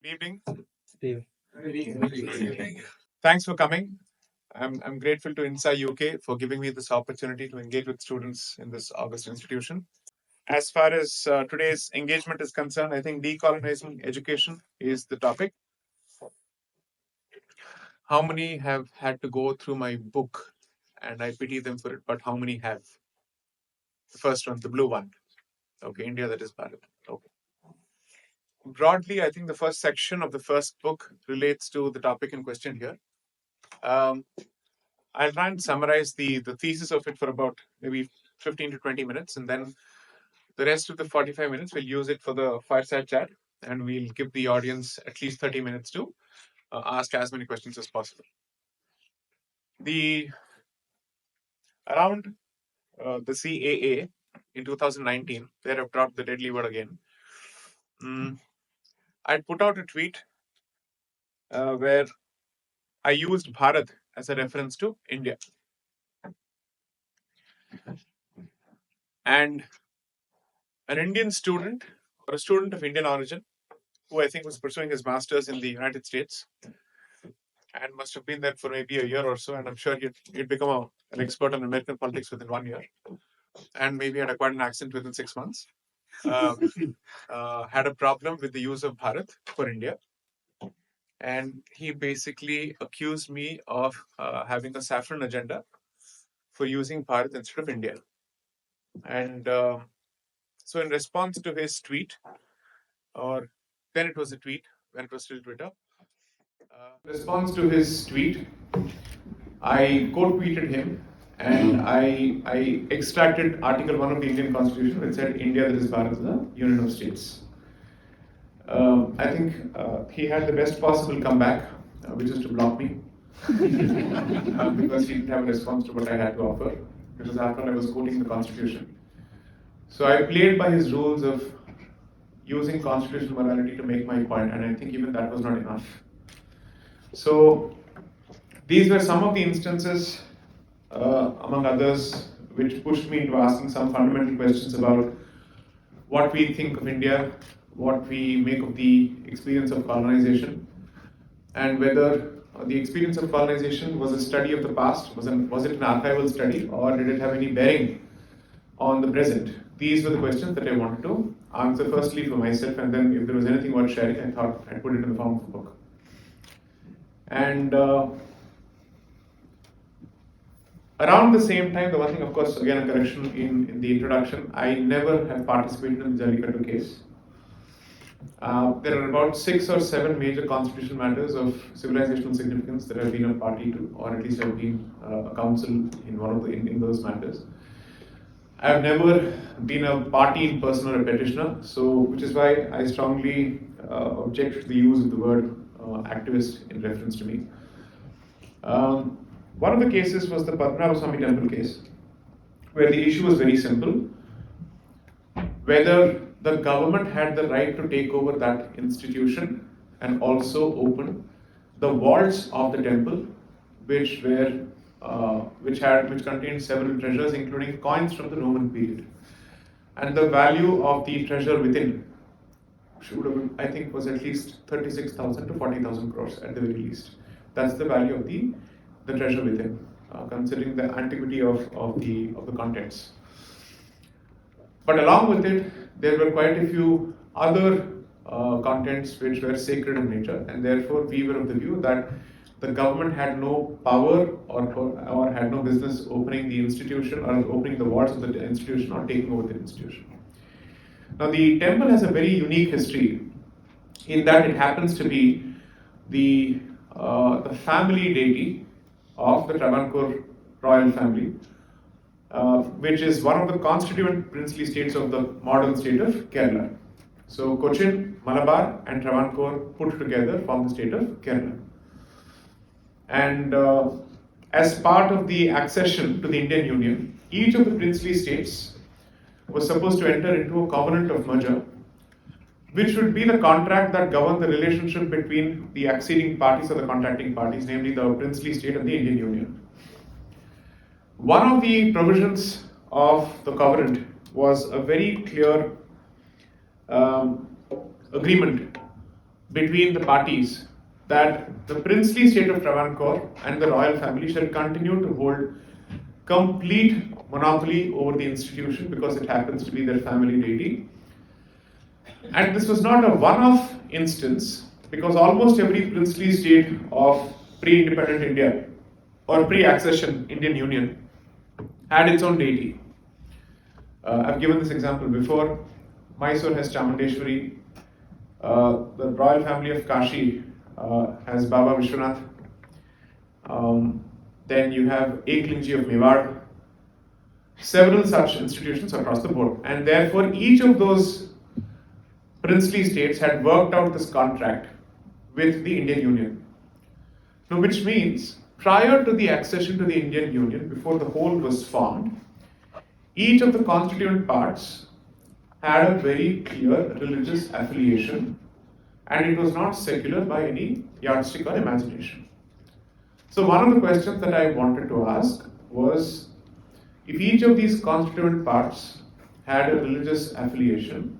Good evening. Steve. Thanks for coming. I'm grateful to INSA UK for giving me this opportunity to engage with students in this August institution. As far as today's engagement is concerned, I think decolonizing education is the topic. How many have had to go through my book? And I pity them for it, but how many have? The first one, the blue one. Okay, India, that is Bharat. Okay. Broadly, I think the first section of the first book relates to the topic in question here. I'll try and summarize the thesis of it for about maybe 15 to 20 minutes, and then the rest of the 45 minutes we'll use it for the fireside chat, and we'll give the audience at least 30 minutes to ask as many questions as possible. The around the CAA in 2019, there I've dropped the deadly word again. I put out a tweet where I used Bharat as a reference to India. And an Indian student or a student of Indian origin who I think was pursuing his master's in the United States and must have been there for maybe a year or so. And I'm sure he'd become an expert on American politics within 1 year and maybe had acquired an accent within 6 months. Had a problem with the use of Bharat for India. And he basically accused me of having a saffron agenda for using Bharat instead of India. And so, in response to his tweet, or then it was a tweet when it was still Twitter, in response to his tweet, I quote-tweeted him and I extracted Article 1 of the Indian Constitution which said India, that is Bharat, is the Union of States. I think he had the best possible comeback, which is to block me, because he didn't have a response to what I had to offer, because after I was quoting the Constitution. So I played by his rules of using constitutional morality to make my point, and I think even that was not enough. So these were some of the instances, among others, which pushed me into asking some fundamental questions about what we think of India, what we make of the experience of colonization, and whether the experience of colonization was a study of the past, was it an archival study, or did it have any bearing on the present? These were the questions that I wanted to answer firstly for myself, and then if there was anything worth sharing, I thought I'd put it in the form of a book. And around the same time, the one thing, of course, again a correction in the introduction, I never have participated in the Jallikattu case. There are about 6 or 7 major constitutional matters of civilisational significance that I've been a party to, or at least I've been a counsel in one of in those matters. I've never been a party in person or a petitioner, so which is why I strongly object to the use of the word activist in reference to me. One of the cases was the Padmanabhaswamy temple case, where the issue was very simple: whether the government had the right to take over that institution and also open the vaults of the temple, which contained several treasures, including coins from the Roman period, and the value of the treasure within should have, I think, was at least 36,000 to 40,000 crores at the very least. That's the value of the treasure within, considering the antiquity of the contents. But along with it, there were quite a few other contents which were sacred in nature, and therefore we were of the view that the government had no power or had no business opening the institution or opening the vaults of the institution or taking over the institution. Now, the temple has a very unique history in that it happens to be the family deity of the Travancore royal family, which is one of the constituent princely states of the modern state of Kerala. So Cochin, Malabar and Travancore put together form the state of Kerala. And as part of the accession to the Indian Union, each of the princely states was supposed to enter into a covenant of merger, which would be the contract that governed the relationship between the acceding parties or the contracting parties, namely the princely state and the Indian Union. One of the provisions of the covenant was a very clear agreement between the parties that the princely state of Travancore and the royal family shall continue to hold complete monopoly over the institution because it happens to be their family deity. And this was not a one-off instance because almost every princely state of pre-independent India or pre-accession Indian Union had its own deity. I've given this example before. Mysore has Chamundeshwari. The royal family of Kashi has Baba Vishwanath. Then you have Eklinji of Mewar. Several such institutions across the board. And therefore, each of those princely states had worked out this contract with the Indian Union. Now, which means, prior to the accession to the Indian Union, before the whole was formed, each of the constituent parts had a very clear religious affiliation, and it was not secular by any yardstick or imagination. So one of the questions that I wanted to ask was, if each of these constituent parts had a religious affiliation,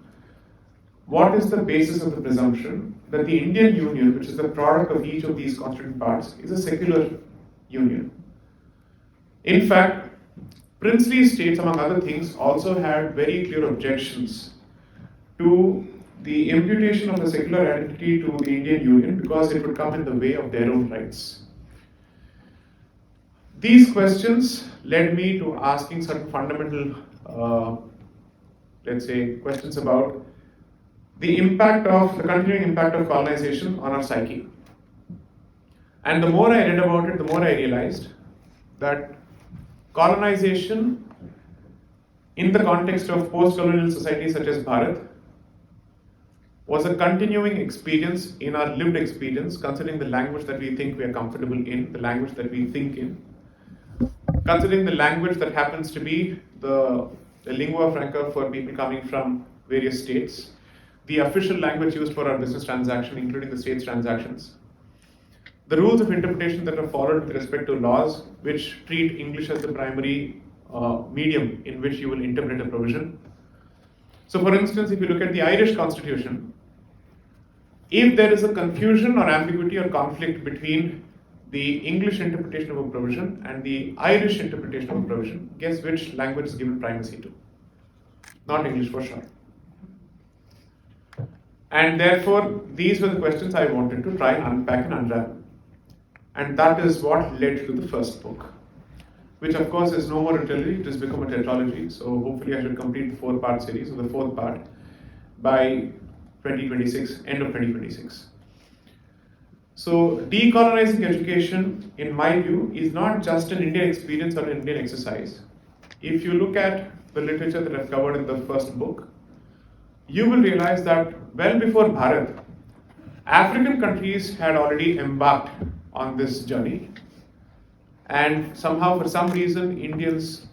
what is the basis of the presumption that the Indian Union, which is the product of each of these constituent parts, is a secular union? In fact, princely states, among other things, also had very clear objections to the imputation of a secular identity to the Indian Union because it would come in the way of their own rights. These questions led me to asking certain fundamental, questions about the continuing impact of colonization on our psyche. And the more I read about it, the more I realized that colonization in the context of post-colonial societies such as Bharat was a continuing experience in our lived experience, considering the language that we think we are comfortable in, the language that we think in, considering the language that happens to be the lingua franca for people coming from various states, the official language used for our business transaction, including the state's transactions, the rules of interpretation that are followed with respect to laws which treat English as the primary medium in which you will interpret a provision. So for instance, if you look at the Irish Constitution, if there is a confusion or ambiguity or conflict between the English interpretation of a provision and the Irish interpretation of a provision, guess which language is given primacy to? Not English for sure. And therefore, these were the questions I wanted to try and unpack and unravel. And that is what led to the first book, which of course is no more a trilogy, it has become a tetralogy. So hopefully I should complete the 4-part series, or the 4th part, by 2026, end of 2026. So decolonizing education, in my view, is not just an Indian experience or an Indian exercise. If you look at the literature that I've covered in the first book, you will realize that well before Bharat, African countries had already embarked on this journey, and somehow, for some reason, Indians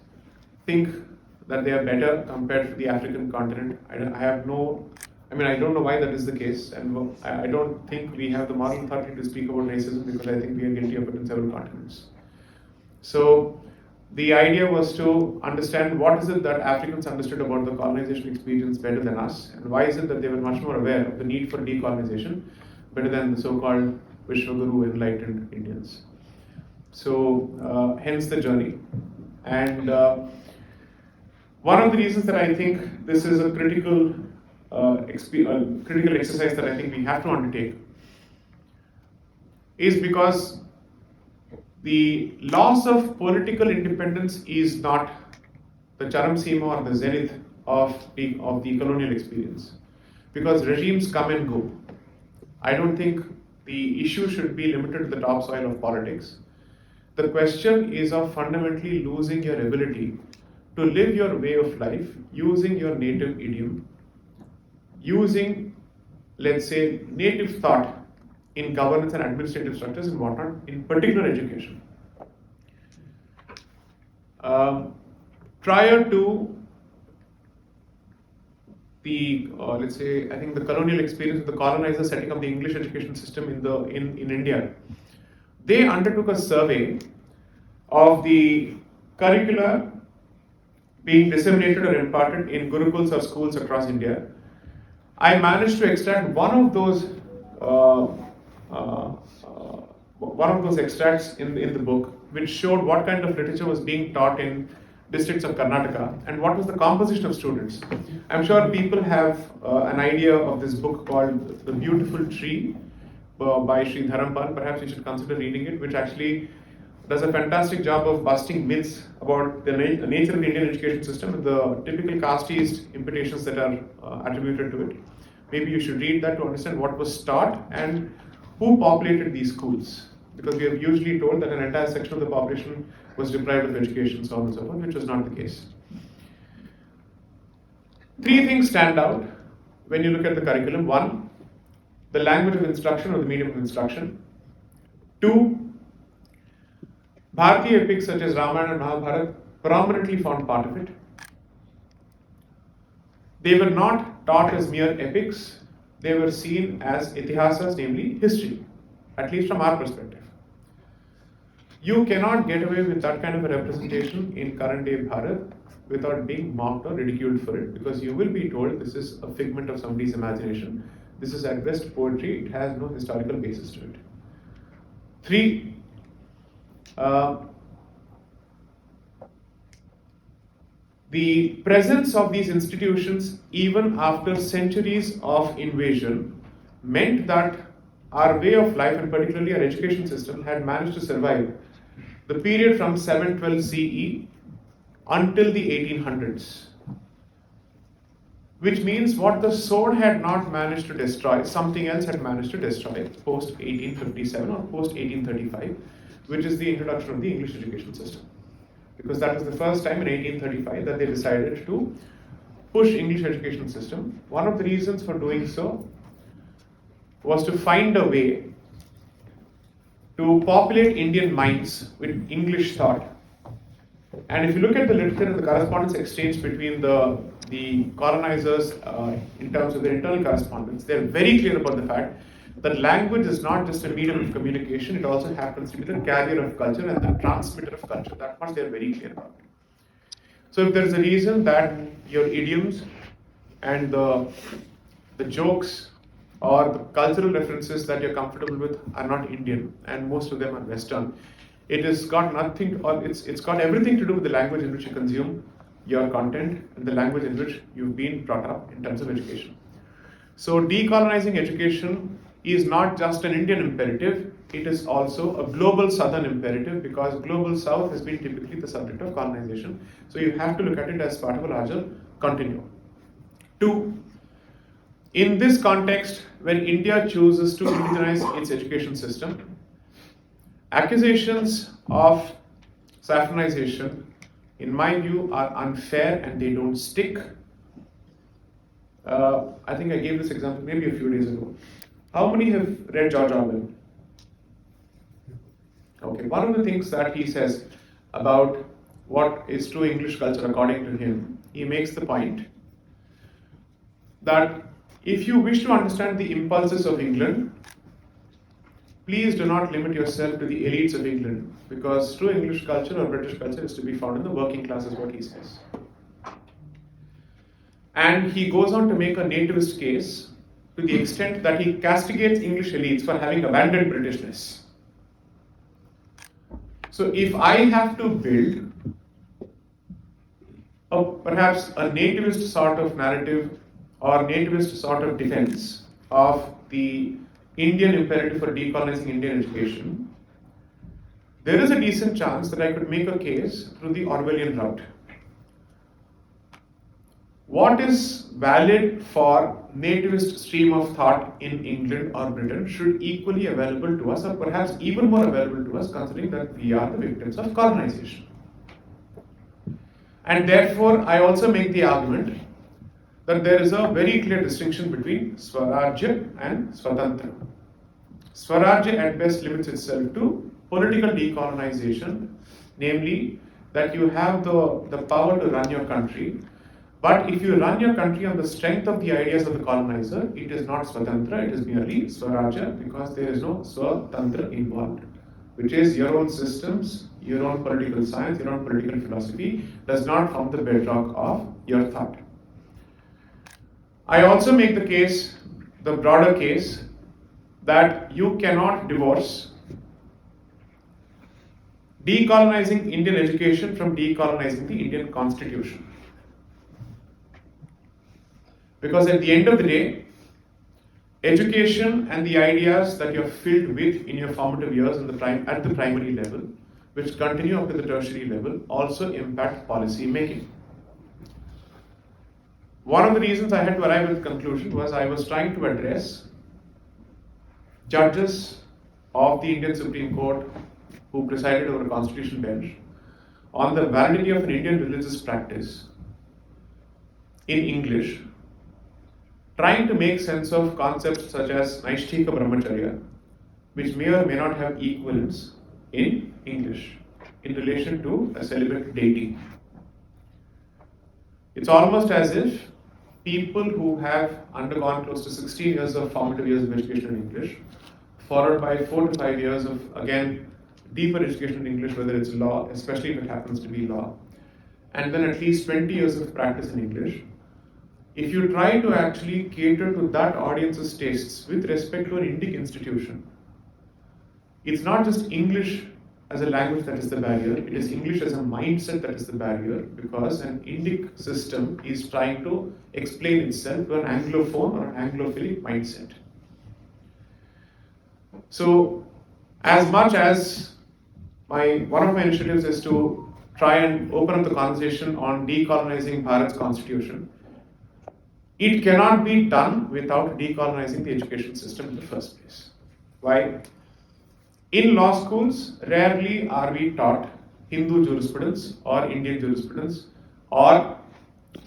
think that they are better compared to the African continent. I don't know why that is the case, and I don't think we have the moral authority to speak about racism because I think we are guilty of it in several continents. So the idea was to understand what is it that Africans understood about the colonization experience better than us, and why is it that they were much more aware of the need for decolonization better than the so-called Vishwaguru enlightened Indians. So hence the journey. And one of the reasons that I think this is a critical exercise that I think we have to undertake is because the loss of political independence is not the charam sima or the zenith of the colonial experience, because regimes come and go. I don't think the issue should be limited to the topsoil of politics. The question is of fundamentally losing your ability to live your way of life using your native idiom, using, let's say, native thought in governance and administrative structures and whatnot, in particular education. Prior to the, I think the colonial experience of the colonizers setting up the English education system in India, they undertook a survey of the curricula being disseminated or imparted in gurukuls or schools across India. I managed to extract one of those uh, uh, one of those extracts in the book, which showed what kind of literature was being taught in districts of Karnataka and what was the composition of students. I'm sure people have an idea of this book called The Beautiful Tree by Sri Dharampal. Perhaps you should consider reading it, which actually does a fantastic job of busting myths about the nature of the Indian education system and the typical casteist imputations that are attributed to it. Maybe you should read that to understand what was taught and who populated these schools. Because we are usually told that an entire section of the population was deprived of education, so on and so forth, which was not the case. Three things stand out when you look at the curriculum. One, the language of instruction or the medium of instruction. Two, Bharatiya epics such as Ramayana and Mahabharata prominently formed part of it. They were not taught as mere epics, they were seen as itihasas, namely history, at least from our perspective. You cannot get away with that kind of a representation in current day Bharat without being mocked or ridiculed for it, because you will be told this is a figment of somebody's imagination. This is at best poetry, it has no historical basis to it. Three, the presence of these institutions, even after centuries of invasion, meant that our way of life, and particularly our education system, had managed to survive the period from 712 CE until the 1800s. Which means what the sword had not managed to destroy, something else had managed to destroy post 1857 or post 1835, which is the introduction of the English education system. Because that was the first time in 1835 that they decided to push English education system. One of the reasons for doing so was to find a way to populate Indian minds with English thought. And if you look at the literature and the correspondence exchange between the colonizers in terms of their internal correspondence, they're very clear about the fact that language is not just a medium of communication, it also happens to be the carrier of culture and the transmitter of culture. That much they're very clear about. So if there's a reason that your idioms and the jokes or the cultural references that you're comfortable with are not Indian, and most of them are Western, it has got nothing, or it's got everything to do with the language in which you consume your content and the language in which you've been brought up in terms of education. So decolonizing education is not just an Indian imperative, it is also a global Southern imperative, because global South has been typically the subject of colonization. So you have to look at it as part of a larger continuum. Two, in this context, when India chooses to indigenize its education system, accusations of saffronization, in my view, are unfair and they don't stick. I think I gave this example maybe a few days ago. How many have read George Orwell? Okay, one of the things that he says about what is true English culture according to him, he makes the point that if you wish to understand the impulses of England, please do not limit yourself to the elites of England, because true English culture or British culture is to be found in the working class, is what he says. And he goes on to make a nativist case to the extent that he castigates English elites for having abandoned Britishness. So if I have to build perhaps a nativist sort of narrative or nativist sort of defense of the Indian imperative for decolonizing Indian education, there is a decent chance that I could make a case through the Orwellian route. What is valid for nativist stream of thought in England or Britain should equally available to us, or perhaps even more available to us, considering that we are the victims of colonization. And therefore, I also make the argument that there is a very clear distinction between Swarajya and Swatantra. Swarajya at best limits itself to political decolonization, namely that you have the power to run your country, but if you run your country on the strength of the ideas of the colonizer, it is not Swatantra, it is merely Swarajya, because there is no Swatantra involved, which is your own systems, your own political science, your own political philosophy does not form the bedrock of your thought. I also make the case, the broader case, that you cannot divorce decolonizing Indian education from decolonizing the Indian Constitution. Because at the end of the day, education and the ideas that you're filled with in your formative years at the primary level, which continue up to the tertiary level, also impact policy making. One of the reasons I had to arrive at the conclusion was I was trying to address judges of the Indian Supreme Court who presided over a constitutional bench on the validity of an Indian religious practice in English, trying to make sense of concepts such as Naishtika Brahmacharya, which may or may not have equivalents in English in relation to a celibate deity. It's almost as if people who have undergone close to 16 years of formative years of education in English, followed by 4 to 5 years of, again, deeper education in English, whether it's law, especially if it happens to be law, and then at least 20 years of practice in English, if you try to actually cater to that audience's tastes with respect to an Indic institution, it's not just English as a language that is the barrier, it is English as a mindset that is the barrier, because an Indic system is trying to explain itself to an Anglophone or an Anglophilic mindset. So, as much as one of my initiatives is to try and open up the conversation on decolonizing Bharat's constitution, it cannot be done without decolonizing the education system in the first place. Why? In law schools, rarely are we taught Hindu jurisprudence or Indian jurisprudence or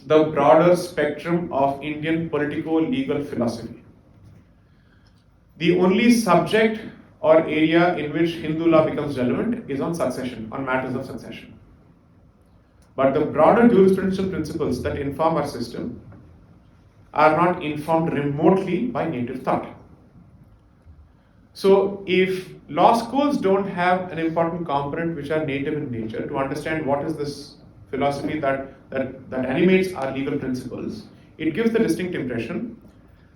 the broader spectrum of Indian politico-legal philosophy. The only subject or area in which Hindu law becomes relevant is on succession, on matters of succession. But the broader jurisprudential principles that inform our system are not informed remotely by native thought. So if law schools don't have an important component which are native in nature to understand what is this philosophy that animates our legal principles, it gives the distinct impression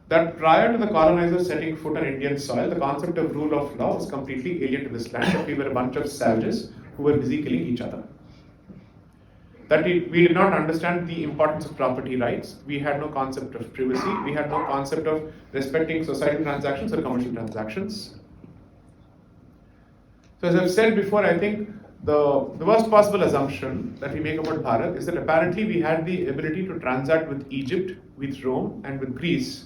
that prior to the colonizers setting foot on Indian soil, the concept of rule of law was completely alien to this land, that we were a bunch of savages who were busy killing each other. That we did not understand the importance of property rights, we had no concept of privacy, we had no concept of respecting societal transactions or commercial transactions. So as I've said before, I think the worst possible assumption that we make about Bharat is that apparently we had the ability to transact with Egypt, with Rome and with Greece,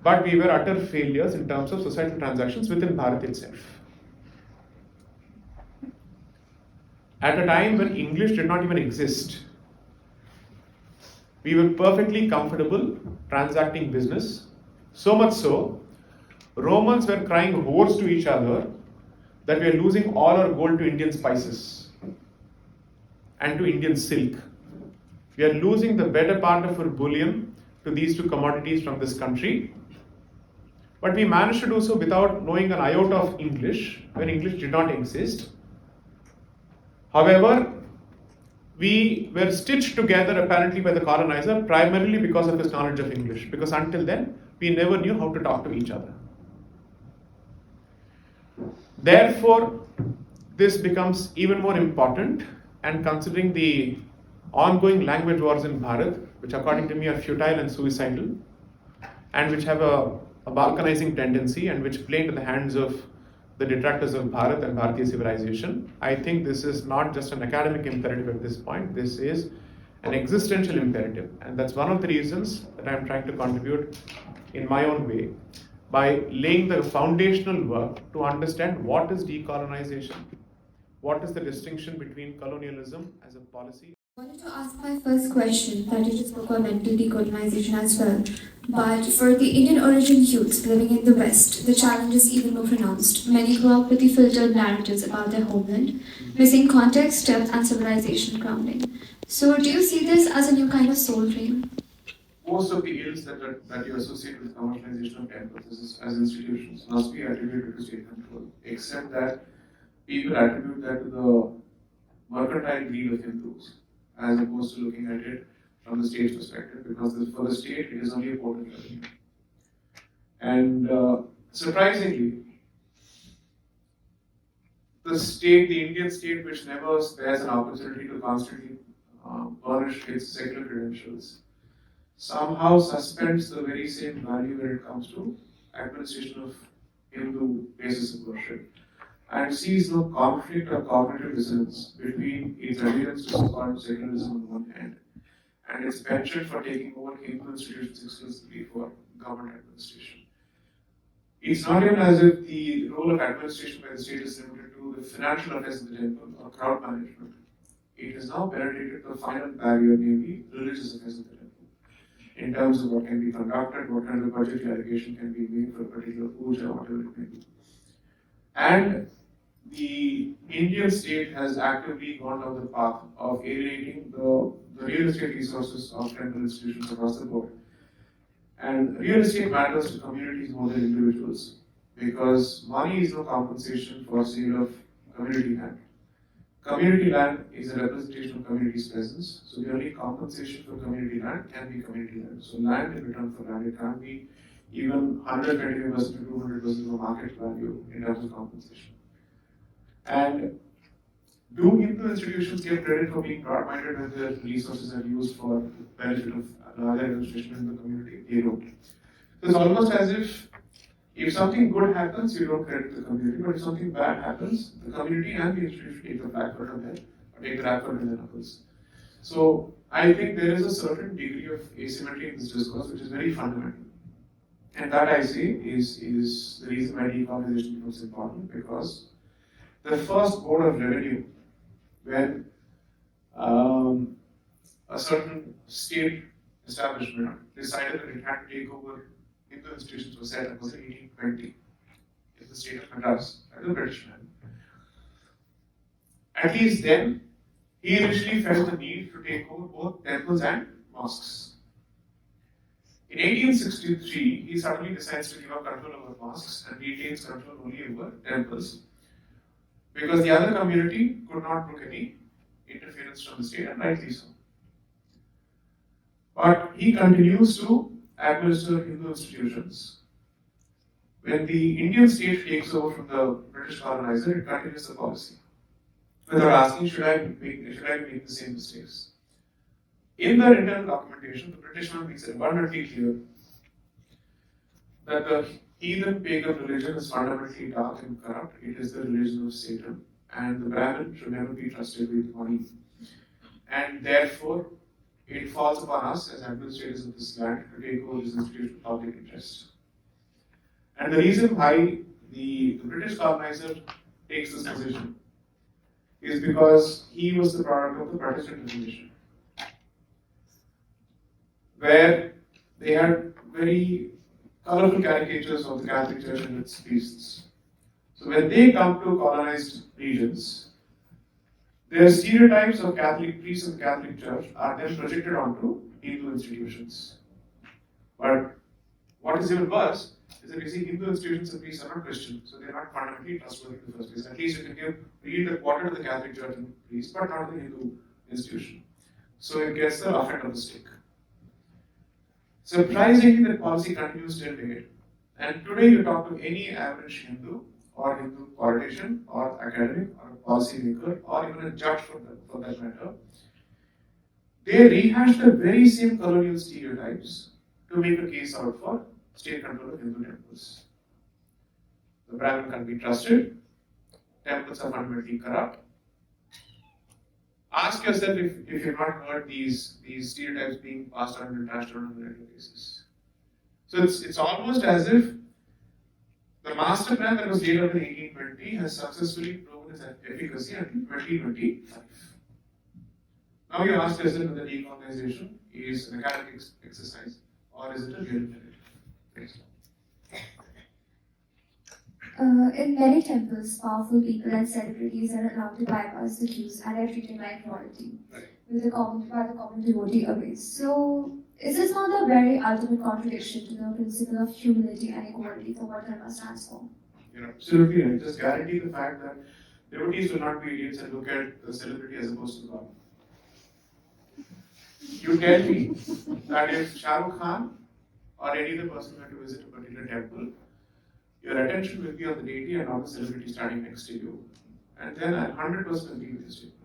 but we were utter failures in terms of societal transactions within Bharat itself. At a time when English did not even exist, we were perfectly comfortable transacting business, so much so, Romans were crying hoarse to each other that we are losing all our gold to Indian spices and to Indian silk. We are losing the better part of our bullion to these two commodities from this country. But we managed to do so without knowing an iota of English, when English did not exist. However, we were stitched together apparently by the colonizer primarily because of his knowledge of English, because until then, we never knew how to talk to each other. Therefore, this becomes even more important, and considering the ongoing language wars in Bharat, which according to me are futile and suicidal, and which have a balkanizing tendency and which play into the hands of the detractors of Bharat and Bharatiya civilization, I think this is not just an academic imperative at this point, this is an existential imperative. And that's one of the reasons that I'm trying to contribute in my own way by laying the foundational work to understand what is decolonization, what is the distinction between colonialism as a policy. I wanted to ask my first question that you just spoke about mental decolonization as well. But for the Indian origin youths living in the West, the challenge is even more pronounced. Many grow up with the filtered narratives about their homeland, missing context, depth, and civilization grounding. So, do you see this as a new kind of soul drain? Most of the ills that you associate with commercialization of campuses as institutions must be attributed to state control, except that people attribute that to the mercantile greed of Hindus, as opposed to looking at it from the state's perspective, because for the state it is only a port of revenue. And Surprisingly, the Indian state, which never spares an opportunity to constantly burnish its secular credentials, somehow suspends the very same value when it comes to administration of Hindu basis of worship, and sees no conflict or cognitive dissonance between its adherence to so-called secularism on one hand and its penchant for taking over Hindu institutions exclusively for government administration. It's not even as if the role of administration by the state is limited to the financial affairs of the temple or crowd management. It is now penetrated to the final barrier, namely religious affairs of the temple, in terms of what can be conducted, what kind of budget allocation can be made for a particular puja, whatever it may be. And the Indian state has actively gone down the path of alienating the real estate resources of temple institutions across the board. And real estate matters to communities more than individuals because money is no compensation for sale of community land. Community land is a representation of community's presence, so the only compensation for community land can be community land. So land in return for land, it can't be even 125% to 200% of market value in terms of compensation. And do Hindu institutions get credit for being broad-minded when their resources are used for the benefit of larger administration in the community? They don't. So it's almost as if something good happens, you don't credit the community, but if something bad happens, the community and the institution take the flak for them, or take the rap for them others. So I think there is a certain degree of asymmetry in this discourse, which is very fundamental. And that I say is the reason why decolonisation becomes important, because the first board of revenue, when a certain state establishment decided that it had to take over Hindu institutions, was set up was in 1820 in the state of Madras by the British man. At least then, he initially felt the need to take over both temples and mosques. In 1863, he suddenly decides to give up control over mosques and retains control only over temples, because the other community could not brook any interference from the state, and rightly so. But he continues to administer Hindu institutions. When the Indian state takes over from the British colonizer, it continues the policy, without asking, should I make the same mistakes? In their internal documentation, the British one makes it abundantly clear that the heathen pagan religion is fundamentally dark and corrupt. It is the religion of Satan, and the Brahmin should never be trusted with money. And therefore, it falls upon us as administrators of this land to take over this institution of public interest. And the reason why the British colonizer takes this position is because he was the product of the Protestant Reformation, where they had very colorful caricatures of the Catholic Church and its priests. So when they come to colonized regions, their stereotypes of Catholic priests and the Catholic Church are then projected onto Hindu institutions. But what is even worse is that you see Hindu institutions and priests are not Christian, so they are not fundamentally trustworthy in the first place. At least you can yield a quarter to the Catholic Church and priests, but not the Hindu institution. So it gets the rough end of the stick. Surprisingly, that policy continues till date. And today you talk to any average Hindu or Hindu politician or academic or a policy maker or even a judge for that matter, they rehash the very same colonial stereotypes to make a case out for state control of Hindu temples. The Brahmin can't be trusted, temples are fundamentally corrupt. Ask yourself if you've not heard these stereotypes being passed on and trashed on a regular basis. So it's almost as if the master plan that was laid out in 1820 has successfully proven its efficacy until 2025. Now you ask yourself whether decolonisation is an academic exercise or is it a real imperative? Thanks. In many temples, powerful people and celebrities are allowed to bypass the queues and are treated like royalty, by the common devotee away. So, is this not the very ultimate contradiction to the principle of humility and equality for what dharma stands for? You're absolutely right. Just guarantee the fact that devotees will not be idiots and look at the celebrity as opposed to God. You tell me that if Shah Rukh Khan or any other person were to visit a particular temple, your attention will be on the deity and not the celebrity standing next to you. And then I 100% agree with this statement.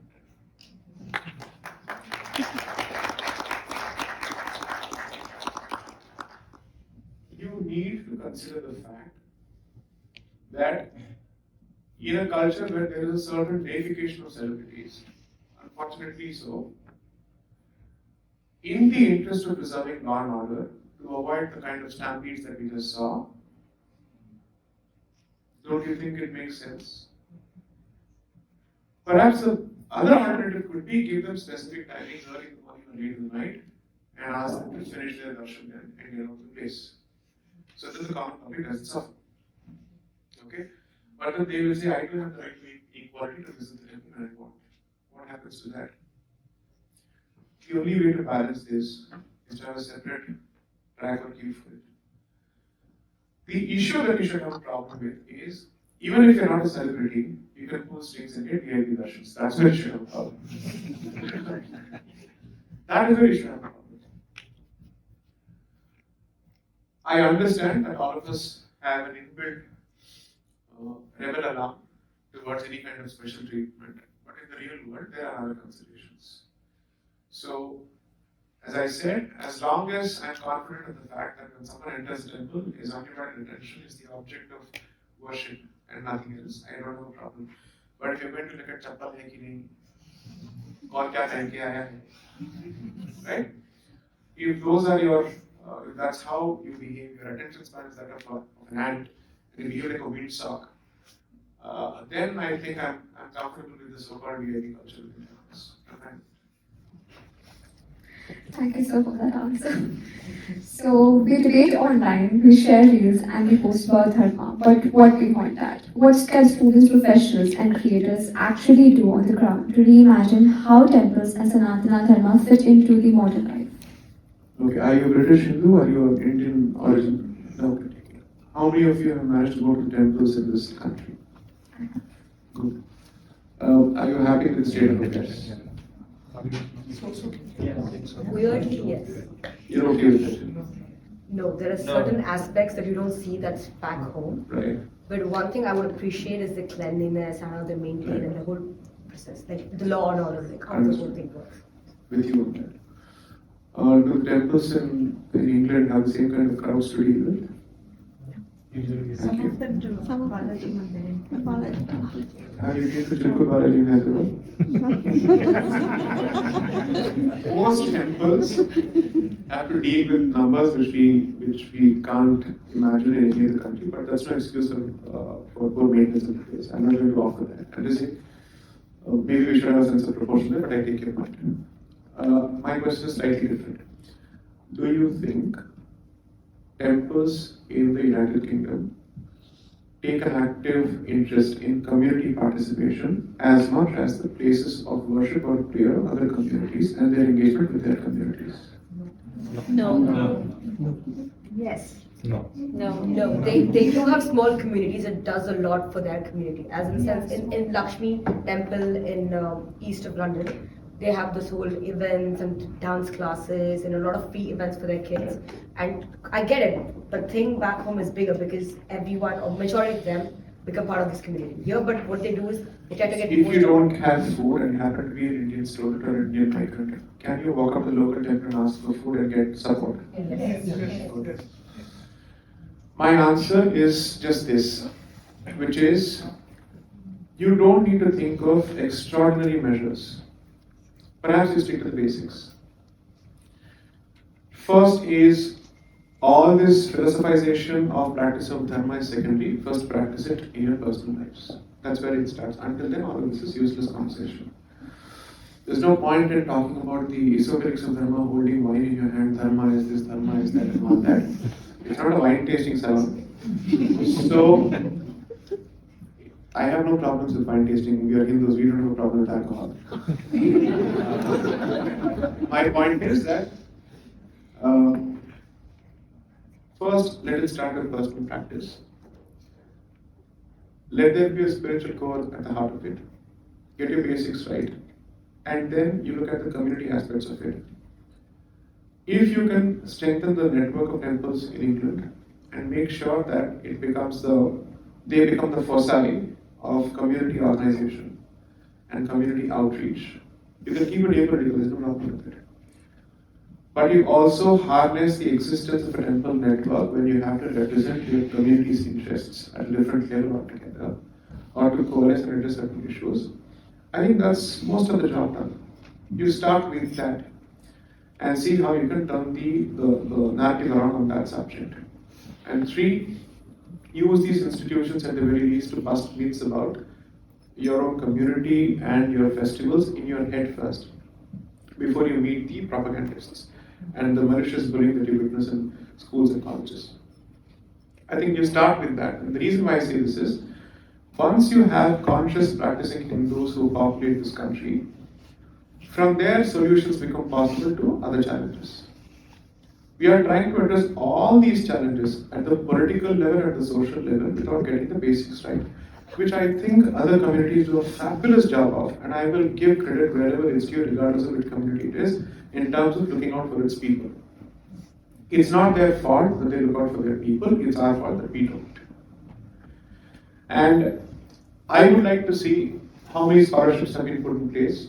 You need to consider the fact that in a culture where there is a certain deification of celebrities, unfortunately so, in the interest of preserving law and order, to avoid the kind of stampedes that we just saw, don't you think it makes sense? Perhaps the other alternative could be give them specific timings early in the morning or late in the night and ask them to finish their darshan and get out of the place. So that the common public doesn't suffer. Okay? But then they will say, I do have the right to equality to visit the temple when I want. What happens to that? The only way to balance this is to have a separate track or queue for it. The issue that you should have a problem with is, even if you're not a celebrity, you can pull strings and get VIP darshans. That's where you should have a problem. That is where you should have a problem. I understand that all of us have an inbuilt rebel alarm towards any kind of special treatment, but in the real world, there are other considerations. So, as I said, as long as I'm confident of the fact that when someone enters the temple, his undivided attention is the object of worship and nothing else, I don't have a problem. But if you're going to look at chappal hai ki nahi, kaun kya pehen ke aaya hai, right? If those are your, if that's how you behave, your attention span is that of an ant, and you behave like a windsock, then I think I'm comfortable with the so-called VIP culture within temples. Thank you so for that answer. So we debate online, we share reels and we post about dharma, but what beyond that? What can students, professionals and creators actually do on the ground to reimagine how temples and Sanatana Dharma fit into the modern life? Okay, are you a British Hindu or are you of Indian origin? No. How many of you have managed to go to temples in this country? Good. Are you happy with the state of affairs? Weirdly, yes. You're okay with it? No, there are certain aspects that you don't see that's back home. Right. But one thing I would appreciate is the cleanliness and how they maintain and the whole process, like the law and order, like how the whole thing works. With you on that. Do the temples in England have the same kind of crowds to deal with? Thank you. Some Balaji Have you been to Chilkur Balaji in Hyderabad? Most temples have to deal with numbers which we can't imagine in any other country, but that's no excuse for poor maintenance of the place. I'm not going to offer that. I'm just saying, maybe we should have a sense of proportion there, but I take your point. My question is slightly different. Do you think temples in the United Kingdom take an active interest in community participation as much as the places of worship or prayer of other communities and their engagement with their communities? No. Yes. No. They do have small communities and does a lot for their community. As in the sense, in Lakshmi Temple in east of London, they have this whole events and dance classes and a lot of free events for their kids. And I get it, but thing back home is bigger because everyone or majority of them become part of this community. Here, but what they do is they try to get. If you don't have food and happen to be an Indian student or an Indian migrant, can you walk up to the local temple and ask for food and get support? Yes. My answer is just this, which is you don't need to think of extraordinary measures. Perhaps you stick to the basics. First is all this philosophization of practice of dharma is secondary. First practice it in your personal lives. That's where it starts. Until then, all of this is useless conversation. There's no point in talking about the esoterics of dharma, holding wine in your hand, dharma is this, dharma is that, and all that. It's not a wine tasting salon. So, I have no problems with wine tasting. We are Hindus, we don't have a problem with alcohol. My point is that first, let it start with personal practice. Let there be a spiritual core at the heart of it. Get your basics right. And then you look at the community aspects of it. If you can strengthen the network of temples in England, and make sure that they become the foci of community organization and community outreach. You can keep it able because there's no problem with it. But you also harness the existence of a temple network when you have to represent your community's interests at a different level altogether, or to coalesce and address certain issues. I think that's most of the job done. You start with that and see how you can turn the narrative around on that subject. And 3, use these institutions at the very least to bust myths about your own community and your festivals in your head first, before you meet the propagandists and the malicious bullying that you witness in schools and colleges. I think you start with that. And the reason why I say this is, once you have conscious practicing Hindus who populate this country, from there solutions become possible to other challenges. We are trying to address all these challenges at the political level, at the social level, without getting the basics right, which I think other communities do a fabulous job of, and I will give credit wherever it's due, regardless of which community it is, in terms of looking out for its people. It's not their fault that they look out for their people, it's our fault that we don't. And I would like to see how many scholarships have been put in place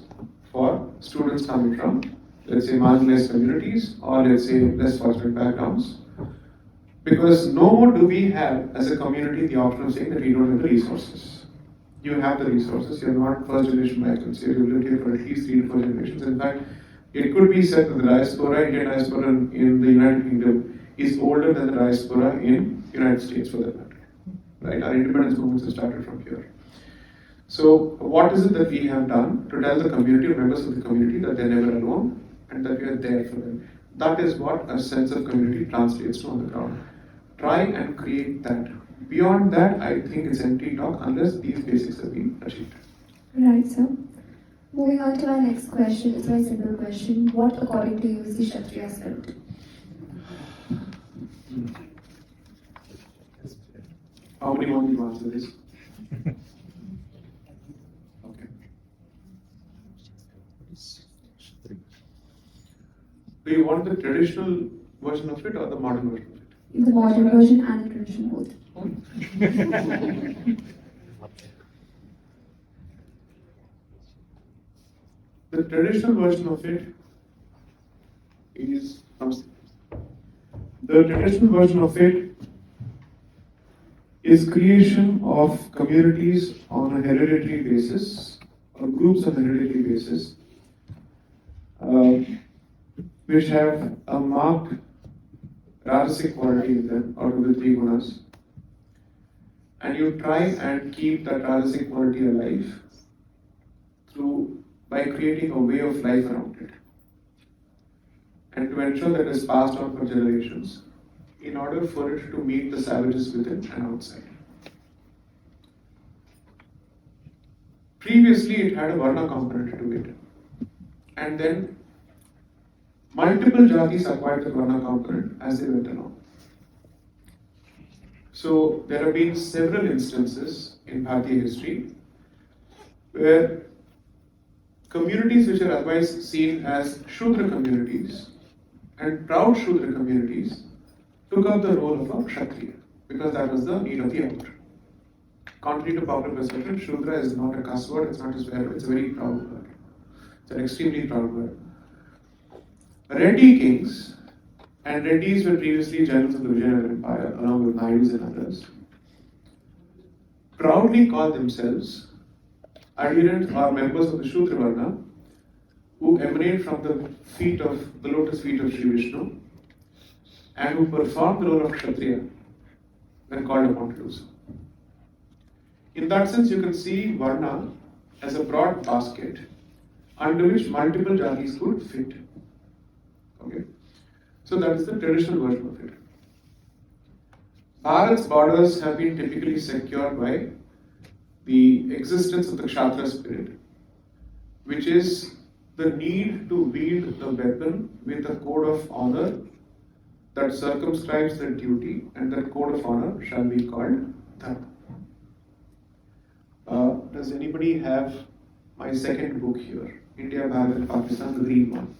for students coming from, let's say, marginalized communities, or let's say less fortunate backgrounds. Because no more do we have, as a community, the option of saying that we don't have the resources. You have the resources, you're not first generation migrants, you've lived here for at least 3 to 4 generations. In fact, it could be said that the diaspora, Indian diaspora in the United Kingdom is older than the diaspora in the United States, for that matter. Right? Our independence movements have started from here. So, what is it that we have done to tell the community, members of the community, that they're never alone and that we are there for them? That is what a sense of community translates to on the ground. Try and create that. Beyond that, I think it's empty talk unless these basics have been achieved. Right, sir. Moving on to our next question, it's a very simple question. What, according to you, is the Kshatriya spirit? How many more do you answer this? Okay. Do you want the traditional version of it or the modern version of it? The modern version and the traditional both. The traditional version of it is creation of communities on a hereditary basis, or groups on a hereditary basis, which have a marked rajasic quality in them, out of the 3 gunas, and you try and keep that rajasic quality alive by creating a way of life around it, and to ensure that it is passed on for generations, in order for it to meet the savages within and outside. Previously, it had a Varna component to it, and then multiple jatis acquired the Varna component as they went along. So there have been several instances in Bharatiya history where communities which are otherwise seen as Shudra communities and proud Shudra communities took up the role of a Kshatriya, because that was the need of the hour. Contrary to popular perception, Shudra is not a cuss word, it's not a swear word, it's a very proud word. It's an extremely proud word. Reddy kings, and Reddys were previously generals of the Vijayanagara Empire, along with Naidus and others, proudly called themselves adherents or members of the Shudra Varna, who emanate from the lotus feet of Sri Vishnu, and who perform the role of Kshatriya when called upon to do so. In that sense, you can see Varna as a broad basket under which multiple jatis could fit. Okay? So that is the traditional version of it. Bharat's borders have been typically secured by the existence of the Kshatriya spirit, which is the need to wield the weapon with a code of honor that circumscribes the duty, and that code of honor shall be called dharma. Does anybody have my second book here, India, Bharat and Pakistan, the green one?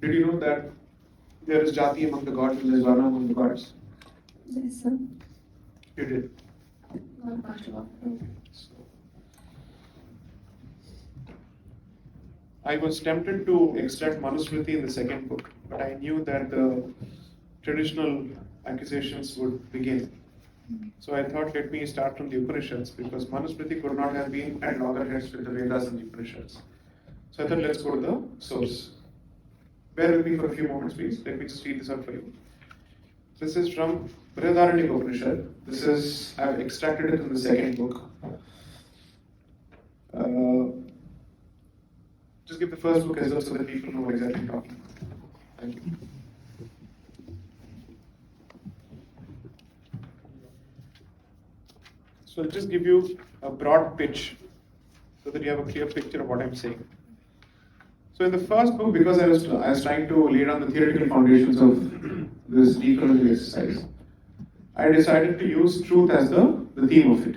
Did you know that there is Jati among the gods and there is Varna among the gods? Yes, sir. You did. Not much about it. I was tempted to extract Manusmriti in the second book, but I knew that the traditional accusations would begin. So I thought, let me start from the Upanishads, because Manusmriti could not have been at loggerheads with the Vedas and the Upanishads. So I thought, let's go to the source. Bear with me for a few moments, please. Let me just read this out for you. This is from Brihadaranyaka Upanishad. I've extracted it from the second book. Just give the first book as well so that people know what exactly I'm talking about. Thank you. So I'll just give you a broad pitch so that you have a clear picture of what I'm saying. So in the first book, because I was trying to lay down the theoretical foundations of this decolonising exercise, I decided to use truth as the theme of it.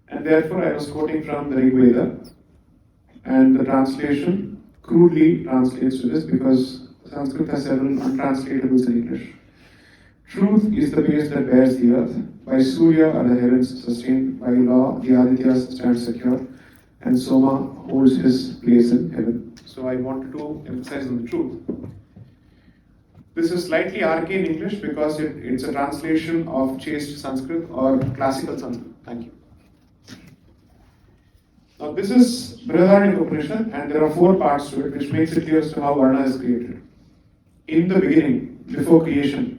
And therefore I was quoting from the Rig Veda, and the translation crudely translates to this because Sanskrit has several untranslatables in English. Truth is the base that bears the earth. By Surya are the heavens sustained. By law, the Adityas stand secure. And Soma holds his place in heaven. So I wanted to emphasize on the truth. This is slightly arcane English because it's a translation of chaste Sanskrit or classical Sanskrit. Thank you. Now this is Brihadaranyaka Upanishad, and there are 4 parts to it, which makes it clear as to how Varna is created. In the beginning, before creation.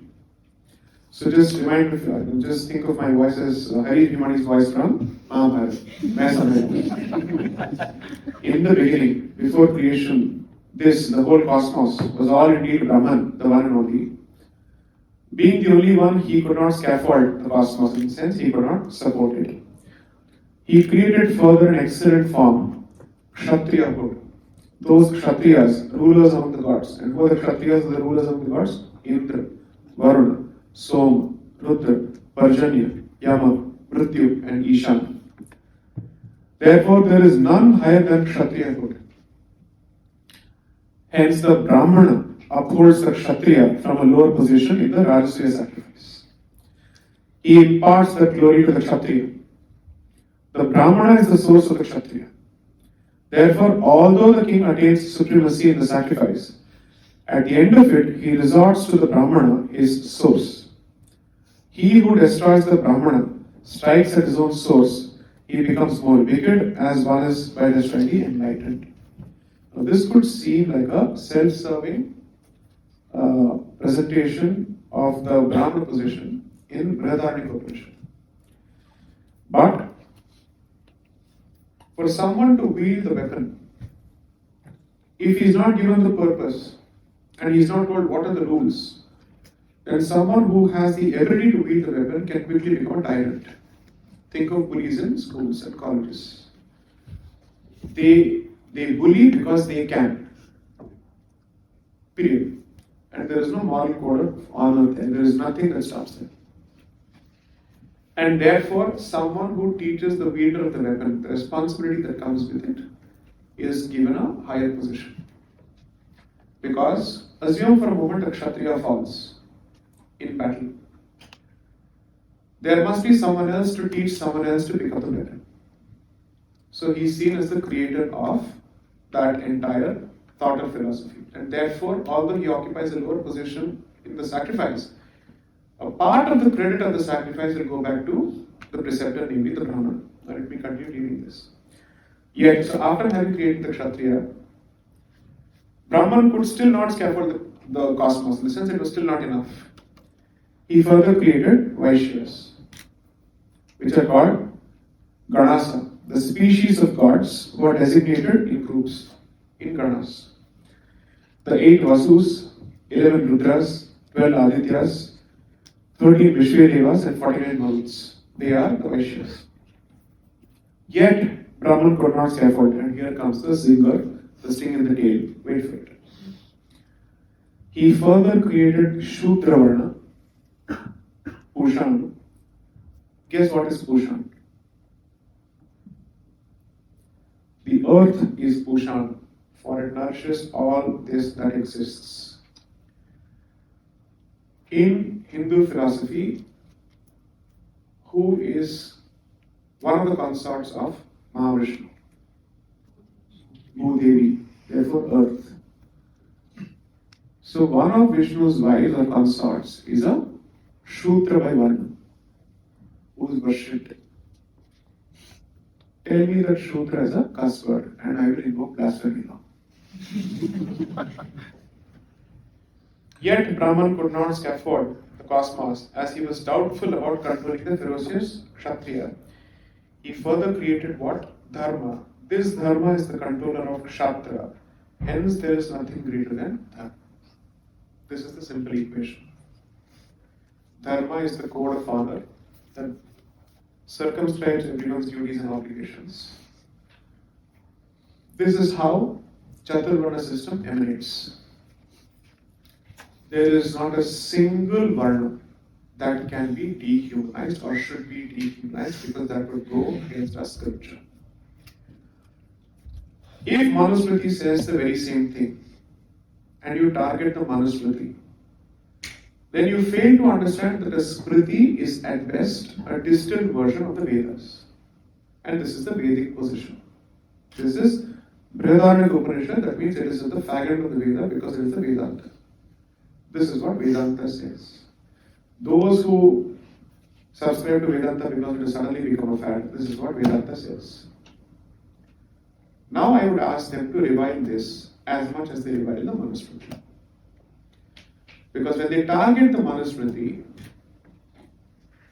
So just think of my voice as Hari Bhimani's voice from Mahabharata. In the beginning, before creation, the whole cosmos was all indeed Brahman, the one and only. Being the only one, he could not scaffold the cosmos, in the sense he could not support it. He created further an excellent form, Kshatriyahood. Those Kshatriyas, rulers among the gods. And who are the Kshatriyas, the rulers among the gods? Indra, Varuna, Soma, Rudra, Parjanya, Yama, Mrityu, and Ishan. Therefore, there is none higher than Kshatriyahood. Hence, the Brahmana upholds the Kshatriya from a lower position in the Rajasuya sacrifice. He imparts that glory to the Kshatriya. The Brahmana is the source of the Kshatriya. Therefore, although the king attains supremacy in the sacrifice, at the end of it, he resorts to the Brahmana, his source. He who destroys the Brahmana strikes at his own source. He becomes more wicked as one is by destroying the enlightened. Now, this could seem like a self-serving presentation of the Brahmana position in Brihadaranyaka Upanishad. But for someone to wield the weapon, if he is not given the purpose and he is not told what are the rules, then someone who has the ability to wield the weapon can quickly become a tyrant. Think of bullies in schools and colleges. They bully because they can. Period. And there is no moral code of honor there. There is nothing that stops them. And therefore, someone who teaches the wielder of the weapon, the responsibility that comes with it, is given a higher position. Because, assume for a moment a Kshatriya falls in battle. There must be someone else to teach someone else to pick up the weapon. So he is seen as the creator of that entire thought or philosophy. And therefore, although he occupies a lower position in the sacrifice, a part of the credit of the sacrifice will go back to the preceptor, namely the Brahman. Now let me continue reading this. Yet, so after having created the Kshatriya, Brahman could still not scaffold the cosmos, in the sense it was still not enough. He further created Vaishyas, which are called Ganasa, the species of gods who are designated in groups, in Ganas. The 8 Vasus, 11 Rudras, 12 Adityas, 13 Vishvedevas and 49 Maruts. They are the Vaishyas. Yet, Brahman could not scaffold, and here comes the zinger, the sting in the tail. Wait for it. He further created Shudravarna, Pushan. Guess what is Pushan? The earth is Pushan, for it nourishes all this that exists. In Hindu philosophy, who is one of the consorts of Mahavishnu? Bhudevi, therefore earth. So one of Vishnu's wives or consorts is a Shudra by Varna, who is worshipped. Tell me that Shudra is a cuss word and I will invoke blasphemy law. Yet Brahman could not scaffold the cosmos as he was doubtful about controlling the ferocious Kshatriya. He further created what? Dharma. This Dharma is the controller of Kshatriya. Hence there is nothing greater than Dharma. This is the simple equation. Dharma is the code of honor that circumscribes everyone's duties and obligations. This is how Chaturvarna system emanates. There is not a single Varna that can be dehumanized or should be dehumanized because that would go against our scripture. If Manusmriti says the very same thing and you target the Manusmriti, then you fail to understand that the Smriti is at best a distilled version of the Vedas. And this is the Vedic position. This is Brihadaranyaka Upanishad, that means it is at the fag end of the Veda because it is the Vedanta. This is what Vedanta says. Those who subscribe to Vedanta because it has suddenly become a fad, this is what Vedanta says. Now I would ask them to revile this as much as they revile the Manusmriti. Because when they target the Manusmriti,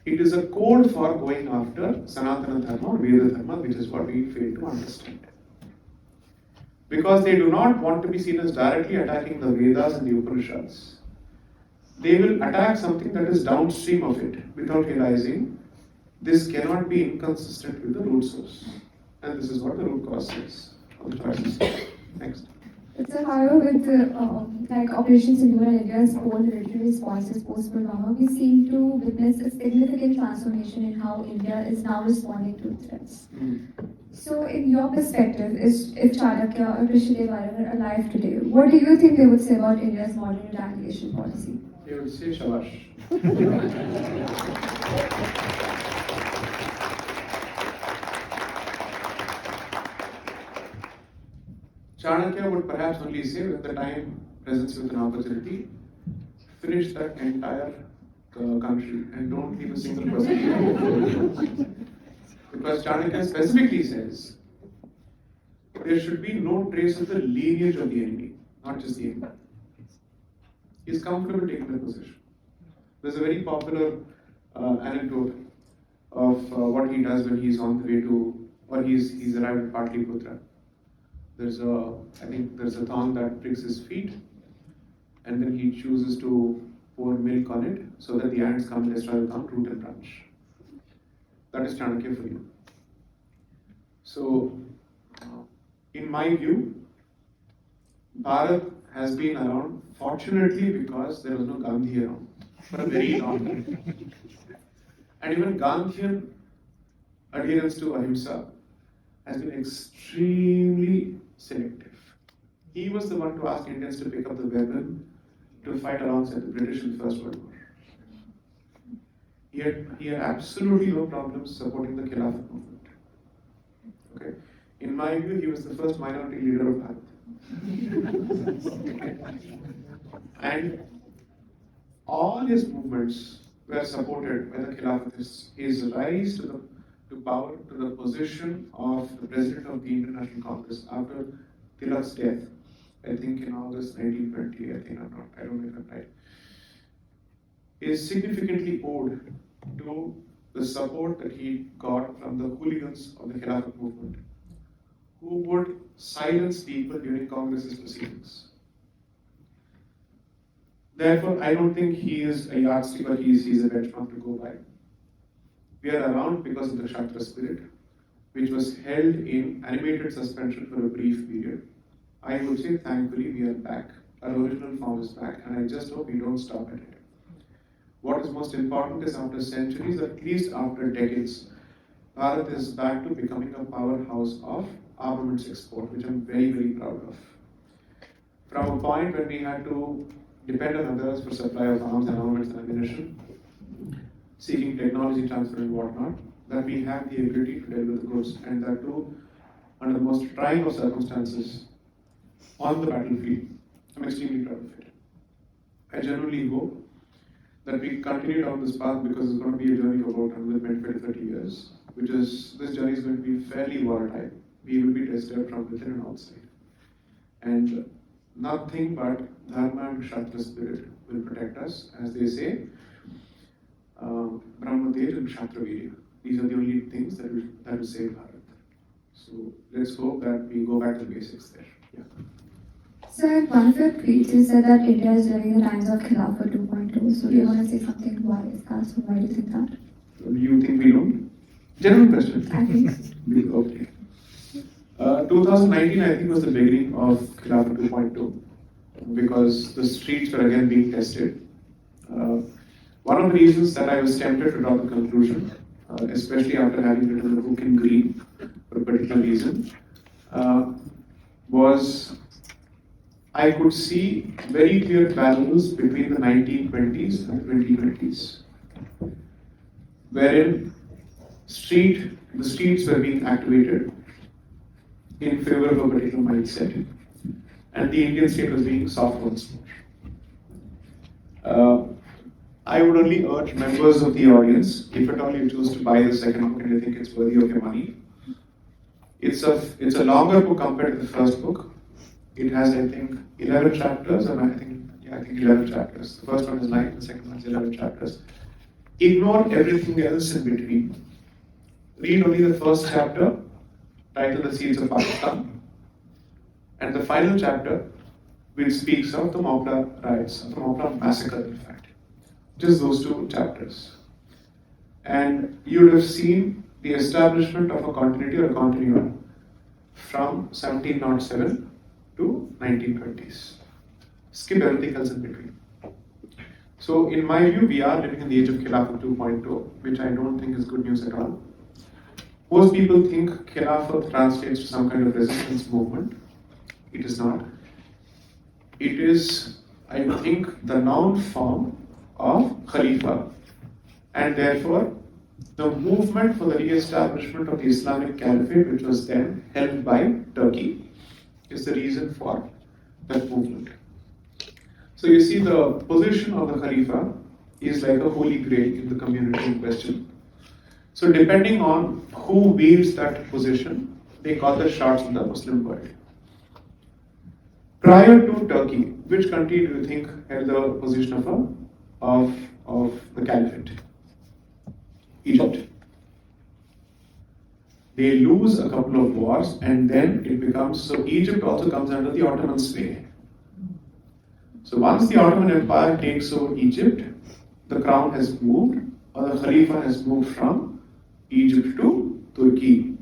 it is a code for going after Sanatana Dharma or Veda Dharma, which is what we fail to understand. Because they do not want to be seen as directly attacking the Vedas and the Upanishads. They will attack something that is downstream of it without realizing this cannot be inconsistent with the root source. And this is what the root cause is of the choices. Next. So, however, with the Operation Sindoor and India's own military responses post-Pulwama, we seem to witness a significant transformation in how India is now responding to threats. So, in your perspective, if Chanakya or Krishnadeva were alive today, what do you think they would say about India's modern retaliation policy? They would say Shabash. Chanakya would perhaps only say, when the time presents with an opportunity, finish that entire country and don't leave a single person. Because Chanakya specifically says there should be no trace of the lineage of the enemy, not just the enemy. He's comfortable taking the position. There's a very popular anecdote of what he does when he's on the way to, or he's arrived at Patliputra. I think there's a thorn that pricks his feet, and then he chooses to pour milk on it so that the ants come and destroy the thorn, root and branch. That is Chanakya for you. So, in my view, Bharat has been around, fortunately, because there was no Gandhi around for a very long time. And even Gandhian adherence to Ahimsa has been extremely selective. He was the one to ask Indians to pick up the weapon to fight alongside the British in the First World War. He had absolutely no problems supporting the Khilafat movement. Okay. In my view, he was the first minority leader of Bharat. And all his movements were supported by the Khilafatists. His rise to power, to the position of the president of the Indian National Congress after Tilak's death, I think in August 1920, I don't know if I'm right, is significantly owed to the support that he got from the hooligans of the Khilafat movement, who would silence people during Congress's proceedings. Therefore, I don't think he is a yardstick or he's a benchmark to go by. We are around because of the Kshatriya spirit, which was held in animated suspension for a brief period. I would say, thankfully, we are back. Our original form is back, and I just hope we don't stop at it. What is most important is, after centuries, at least after decades, Bharat is back to becoming a powerhouse of armaments export, which I'm very, very proud of. From a point when we had to depend on others for supply of arms and armaments and ammunition, seeking technology transfer and whatnot, that we have the ability to deliver the goods, and that too under the most trying of circumstances on the battlefield. I'm extremely proud of it. I genuinely hope that we continue down this path, because it's going to be a journey of about another 25 to 30 years, this journey is going to be fairly volatile. We will be tested from within and outside. And nothing but dharma and kshatriya spirit will protect us. As they say, Brahma Tej and Kshatriya Virya. These are the only things that will save Bharat. So let's hope that we go back to the basics there. Yeah. So in one of your tweets, you said that India is during the times of Khilafat 2.2. So do you want to say something? Why is that? So why do you think that? Do you think we don't? General question. I think. Okay. 2019, I think, was the beginning of Khilafat 2.2, because the streets were again being tested. One of the reasons that I was tempted to draw the conclusion, especially after having written the book in green for a particular reason, was I could see very clear parallels between the 1920s and 2020s, wherein the streets were being activated in favor of a particular mindset, and the Indian state was being soft once more. I would only urge members of the audience, if at all you choose to buy the second book and you think it's worthy of your money, it's a longer book compared to the first book. It has, I think, 11 chapters, and I think 11 chapters. The first one is 9, the second one is 11 chapters. Ignore everything else in between. Read only the first chapter, titled The Seeds of Pakistan, and the final chapter, which speaks of the Mopla riots, the Mopla massacre, in fact. Just those two chapters. And you would have seen the establishment of a continuity or a continuum from 1707 to 1920s. Skip everything else in between. So in my view, we are living in the age of Khilafat 2.0, which I don't think is good news at all. Most people think Khilafat translates to some kind of resistance movement. It is not. It is, I think, the noun form of Khalifa, and therefore the movement for the re-establishment of the Islamic Caliphate, which was then held by Turkey, is the reason for that movement. So you see, the position of the Khalifa is like a holy grail in the community in question. So depending on who wields that position, they call the shots in the Muslim world. Prior to Turkey, which country do you think held the position of the Caliphate? Egypt. They lose a couple of wars, and then it becomes, so Egypt also comes under the Ottoman sway. So once the Ottoman Empire takes over Egypt, the crown has moved, or the Khalifa has moved from Egypt to Turkey.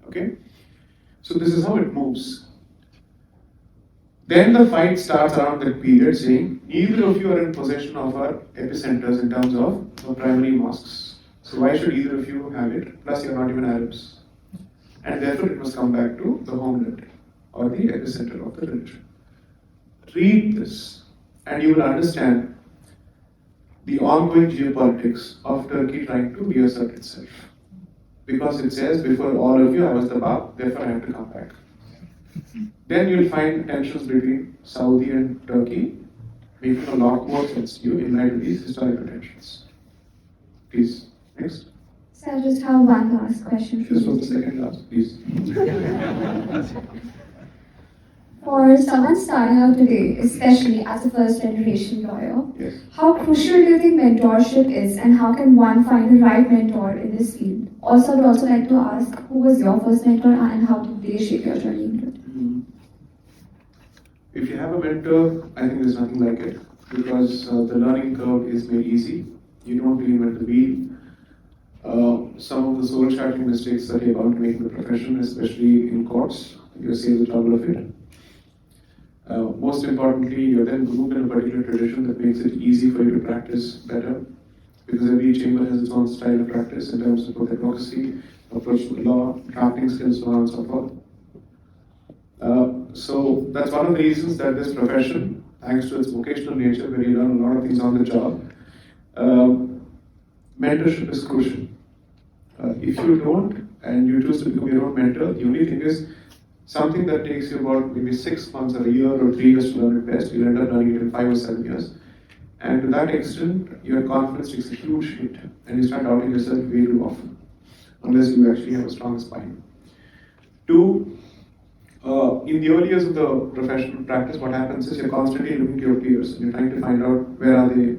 Okay? So this is how it moves. Then the fight starts around that period, saying, neither of you are in possession of our epicenters in terms of our primary mosques. So why should either of you have it? Plus you're not even Arabs. And therefore it must come back to the homeland, or the epicenter of the religion. Read this, and you will understand the ongoing geopolitics of Turkey trying to reassert itself. Because it says, before all of you, I was the Bab, therefore I have to come back. Then you'll find tensions between Saudi and Turkey making a lot more sense to you in light of these historical tensions. Please, next. So I just have one last question for This you. was the second last, please. For someone starting out today, especially as a first generation lawyer, Yes. how crucial do you think mentorship is, and how can one find the right mentor in this field? Also, I would also like to ask, who was your first mentor and how did they shape your journey into it? If you have a mentor, I think there's nothing like it, because the learning curve is made easy. You don't reinvent the wheel. Some of the soul-shattering mistakes that you're bound to make in the profession, especially in courts, you save the trouble of it. Most importantly, you're then grouped in a particular tradition that makes it easy for you to practice better, because every chamber has its own style of practice in terms of both advocacy, approach to the law, drafting skills, so on and so forth. So that's one of the reasons that this profession thanks to its vocational nature, where you learn a lot of things on the job, mentorship is crucial. If you don't, and you choose to become your own mentor, the only thing is something that takes you about maybe 6 months or a year or 3 years to learn it best, you'll end up learning it in 5 or 7 years. And to that extent, your confidence takes a huge hit, and you start doubting yourself way too often, unless you actually have a strong spine. 2, in the early years of the professional practice, what happens is you're constantly looking to your peers, and you're trying to find out where are they,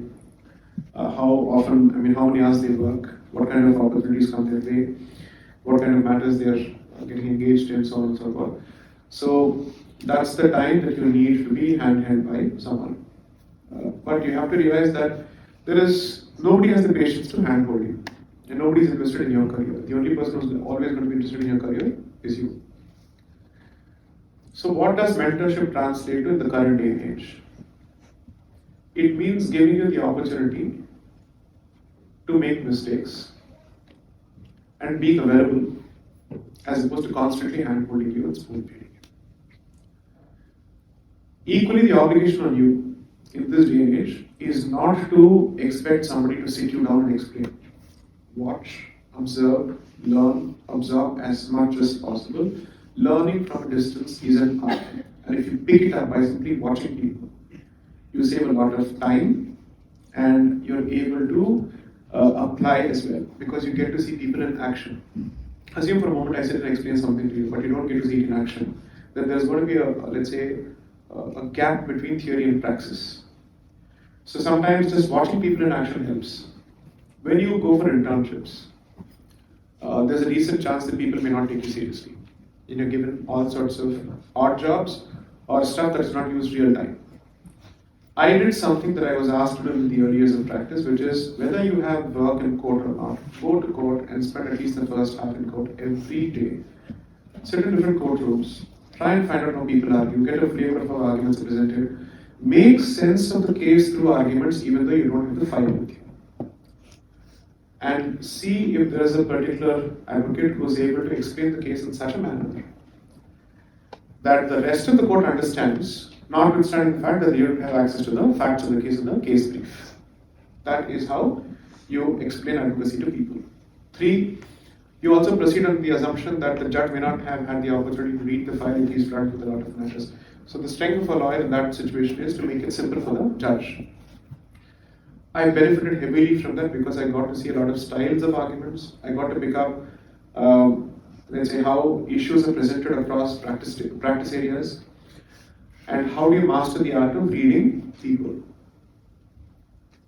how often, how many hours they work, what kind of opportunities come their way, what kind of matters they are getting engaged in, so on and so forth. So that's the time that you need to be handheld by someone. But you have to realize that nobody has the patience to handhold you, and nobody is interested in your career. The only person who's always going to be interested in your career is you. So what does mentorship translate to in the current day and age? It means giving you the opportunity to make mistakes and being available, as opposed to constantly handholding you and spoon feeding you. Equally, the obligation on you in this day and age is not to expect somebody to sit you down and explain. Watch, observe, learn, absorb as much as possible. Learning from a distance is an art, and if you pick it up by simply watching people, you save a lot of time, and you're able to apply as well, because you get to see people in action. Assume for a moment I sit and explain something to you, but you don't get to see it in action. Then there's going to be a gap between theory and praxis. So sometimes just watching people in action helps. When you go for internships, there's a decent chance that people may not take you seriously. You're given all sorts of odd jobs or stuff that's not used real time. I did something that I was asked to do in the early years of practice, which is whether you have work in court or not, go to court and spend at least the first half in court every day. Sit in different courtrooms, try and find out how people argue, get a flavor of how arguments are presented, make sense of the case through arguments even though you don't have the file with you. And see if there is a particular advocate who is able to explain the case in such a manner that the rest of the court understands, notwithstanding the fact that you don't have access to the facts of the case in the case brief. That is how you explain advocacy to people. 3, you also proceed on the assumption that the judge may not have had the opportunity to read the file if he's flagged with a lot of matters. So the strength of a lawyer in that situation is to make it simple for the judge. I benefited heavily from that because I got to see a lot of styles of arguments. I got to pick up, let's say, how issues are presented across practice areas, and how do you master the art of reading people.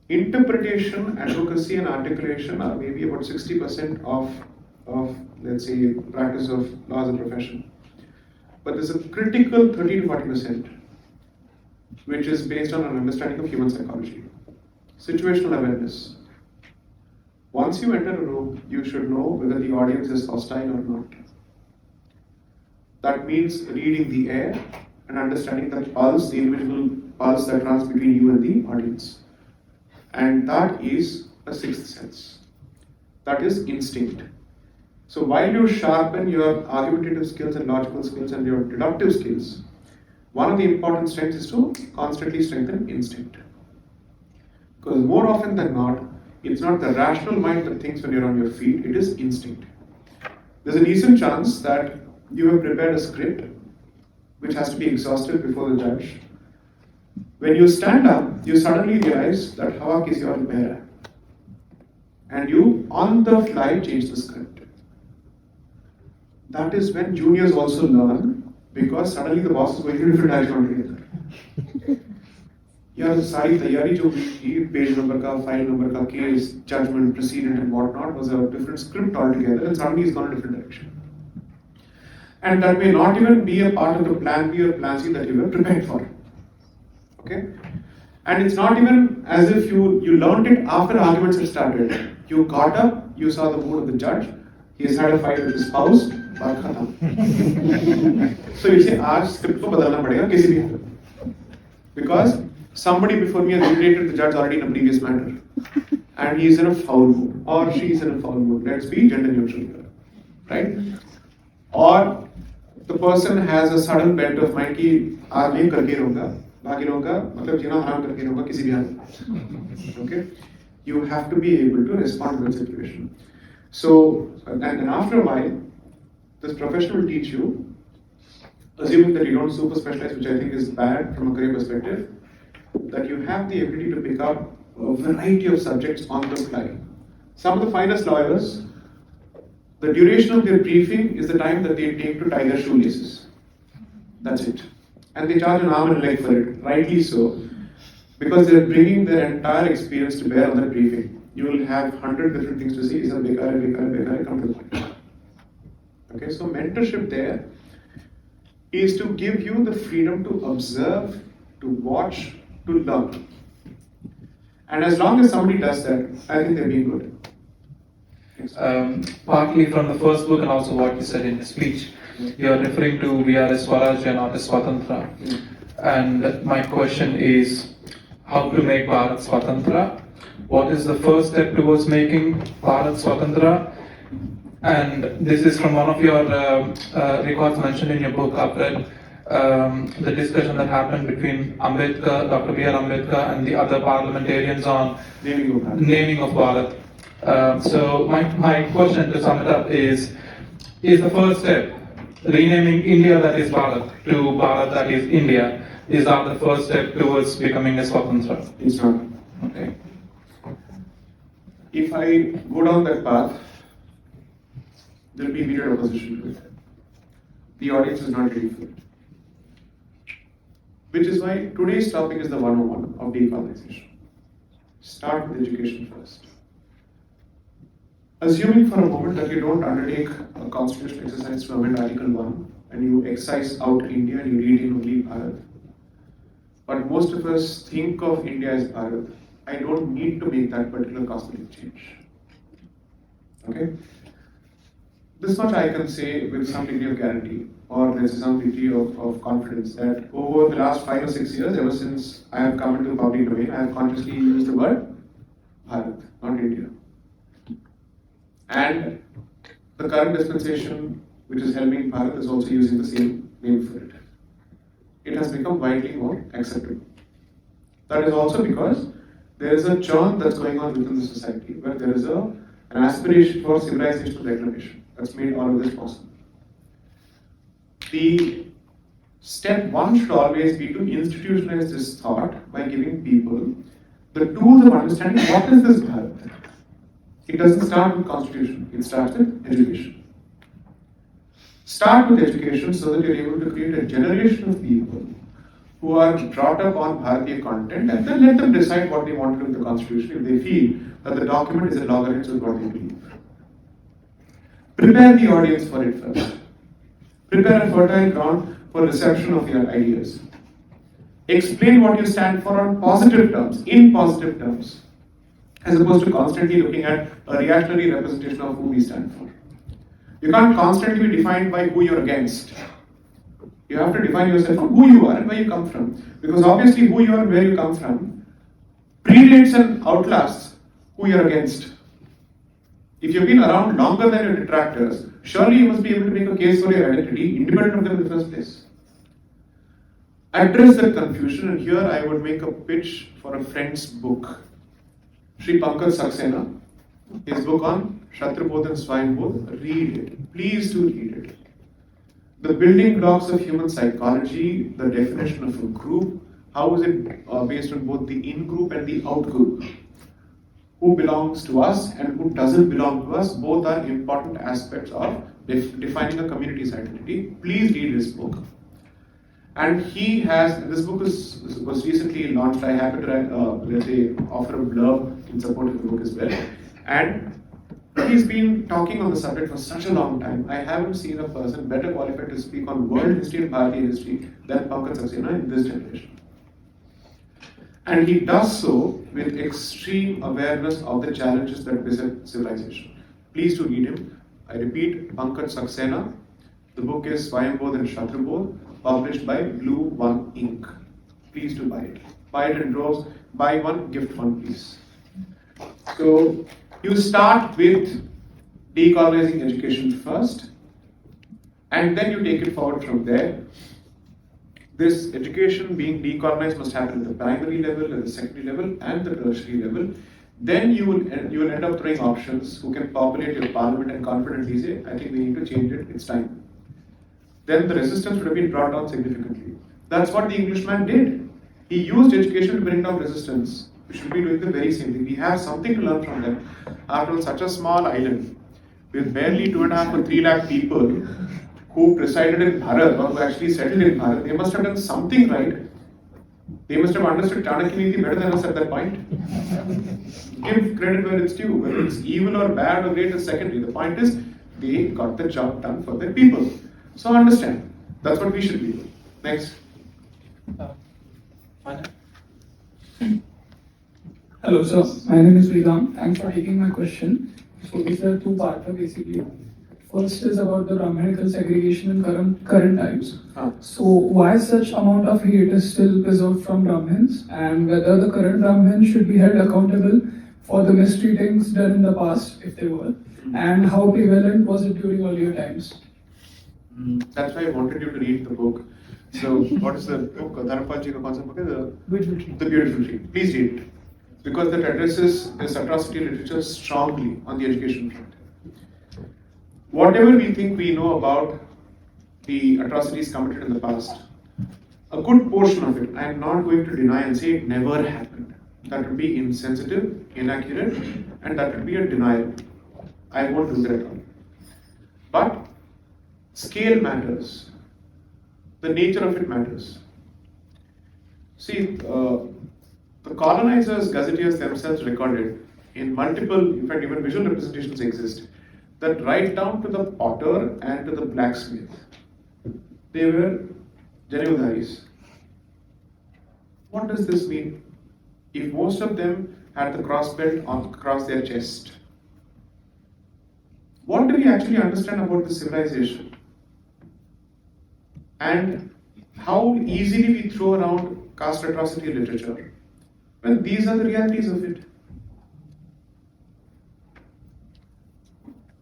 Interpretation, advocacy, and articulation are maybe about 60% of, let's say, practice of law as a profession. But there's a critical 30 to 40%, which is based on an understanding of human psychology. Situational awareness. Once you enter a room, you should know whether the audience is hostile or not. That means reading the air and understanding that pulse, the individual pulse that runs between you and the audience. And that is a sixth sense. That is instinct. So while you sharpen your argumentative skills and logical skills and your deductive skills, one of the important strengths is to constantly strengthen instinct. Because more often than not, it's not the rational mind that thinks when you're on your feet, it is instinct. There's a decent chance that you have prepared a script which has to be exhausted before the judge. When you stand up, you suddenly realize that hawa kisi aur beh raha hai. And you, on the fly, change the script. That is when juniors also learn, because suddenly the boss is going to different direction altogether. यार सारी तैयारी जो की page number का, file number का, case, judgment, precedent and whatnot was a different script altogether, and suddenly it's gone a different direction. And that may not even be a part of the plan B or plan C that you were prepared for. Okay? And it's not even as if you learned it after arguments had started. You got up, you saw the mood of the judge, he has had a fight with his spouse, baat khatam. So you say, aaj script ko badalna padega kisi bhi halat. Because somebody before me has irritated the judge already in a previous matter, and he is in a foul mood, or she is in a foul mood. Let's be gender neutral here, right? Or the person has a sudden bent of mind कि आज नहीं करके रहूँगा, बाकी लोगों का मतलब जीना हराम करके होगा किसी भी हाल में. Okay, you have to be able to respond to the situation. So, and after a while, this profession will teach you, assuming that you don't super specialize, which I think is bad from a career perspective, that you have the ability to pick up a variety of subjects on the fly. Some of the finest lawyers, the duration of their briefing is the time that they take to tie their shoelaces. That's it. And they charge an arm and a leg for it, rightly so, because they're bringing their entire experience to bear on that briefing. You will have 100 different things to see. Is a bekar, come to the point. Okay, so mentorship there is to give you the freedom to observe, to watch, to learn. And as long as somebody does that, I think they're being good. Partly from the first book and also what you said in the speech, you are referring to we are a Swarajya, not a Swatantra. And my question is, how to make Bharat Swatantra? What is the first step towards making Bharat Swatantra? And this is from one of your records mentioned in your book. I've read the discussion that happened between Ambedkar, Dr. B.R. Ambedkar and the other parliamentarians on naming of Bharat. So my question to sum it up is the first step, renaming India that is Bharat to Bharat that is India, is that the first step towards becoming a Swatantra? It's not. Okay. If I go down that path, there will be immediate opposition to it. The audience is not ready for it. Which is why today's topic is the 101 of decolonisation. Start with education first. Assuming for a moment that you don't undertake a constitutional exercise to amend Article 1 and you excise out India and you read in only Bharat. But most of us think of India as Bharat. I don't need to make that particular cosmetic change. Okay? This much I can say with some degree of guarantee, or there's some degree of confidence that over the last 5 or 6 years, ever since I have come into the public domain, I have consciously used the word Bharat, not India. And the current dispensation, which is helping Bharat, is also using the same name for it. It has become widely more acceptable. That is also because there is a churn that's going on within the society, where there is an aspiration for civilizational reclamation that's made all of this possible. The step one should always be to institutionalize this thought by giving people the tools of understanding what is this Bharat. It doesn't start with constitution, it starts with education. Start with education so that you're able to create a generation of people who are brought up on Bharatiya content, and then let them decide what they want to do in the constitution if they feel that the document is in loggerheads with what they believe. Prepare the audience for it first. Prepare a fertile ground for reception of your ideas. Explain what you stand for on positive terms, in positive terms, as opposed to constantly looking at a reactionary representation of who we stand for. You can't constantly be defined by who you're against. You have to define yourself on who you are and where you come from. Because obviously who you are and where you come from predates and outlasts who you're against. If you've been around longer than your detractors, surely you must be able to make a case for your identity independent of them in the first place. Address that confusion, and here I would make a pitch for a friend's book. Sri Pankaj Saxena, his book on Shatrubodh and Swayambodh, read it. Please do read it. The building blocks of human psychology, the definition of a group, how is it based on both the in-group and the out-group? Who belongs to us and who doesn't belong to us, both are important aspects of defining a community's identity. Please read this book. And he has, this book was recently launched. I happen to offer a blurb in support of the book as well. And he's been talking on the subject for such a long time. I haven't seen a person better qualified to speak on world history and Bharatiya history than Pankaj Saxena in this generation. And he does so with extreme awareness of the challenges that beset civilization. Please do read him. I repeat, Pankaj Saxena. The book is Swayambodh and Shatrubodh, published by Blue One Ink. Please do buy it. Buy it in droves. Buy one, gift one, please. So you start with decolonising education first, and then you take it forward from there. this education being decolonized must happen at the primary level, at the secondary level, and the tertiary level. Then you will end up throwing options who can populate your parliament and confidently say, I think we need to change it, it's time. Then the resistance would have been brought down significantly. That's what the Englishman did. He used education to bring down resistance. We should be doing the very same thing. We have something to learn from them. After all, such a small island, with barely 2.5 or 3 lakh people who presided in Bharat or who actually settled in Bharat, they must have done something right. They must have understood Chanakya Niti better than us at that point. Give credit where it's due. Whether it's evil or bad or great is secondary. The point is, they got the job done for their people. So understand. That's what we should be doing. Next. Hello, sir. My name is Vedam. Thanks for taking my question. So these are two parts basically. First is about the Brahminical segregation in current times. So why such amount of hate is still preserved from Brahmins, and whether the current Brahmins should be held accountable for the mistreatings done in the past, if they were, and how prevalent was it during earlier times? That's why I wanted you to read the book. So, what is the book? Dharapalji ka kaun sa book hai? The Beautiful Tree. Please read it. Because that addresses this atrocity literature strongly on the education front. Whatever we think we know about the atrocities committed in the past, a good portion of it, I am not going to deny and say it never happened. That would be insensitive, inaccurate, and that would be a denial. I won't do that at all. But scale matters. The nature of it matters. See, the colonizers, gazetteers themselves recorded in multiple, in fact even visual representations exist, that right down to the potter and to the blacksmith, they were Janivadharis. What does this mean? If most of them had the cross belt across their chest, what do we actually understand about the civilization? And how easily we throw around caste atrocity literature when these are the realities of it.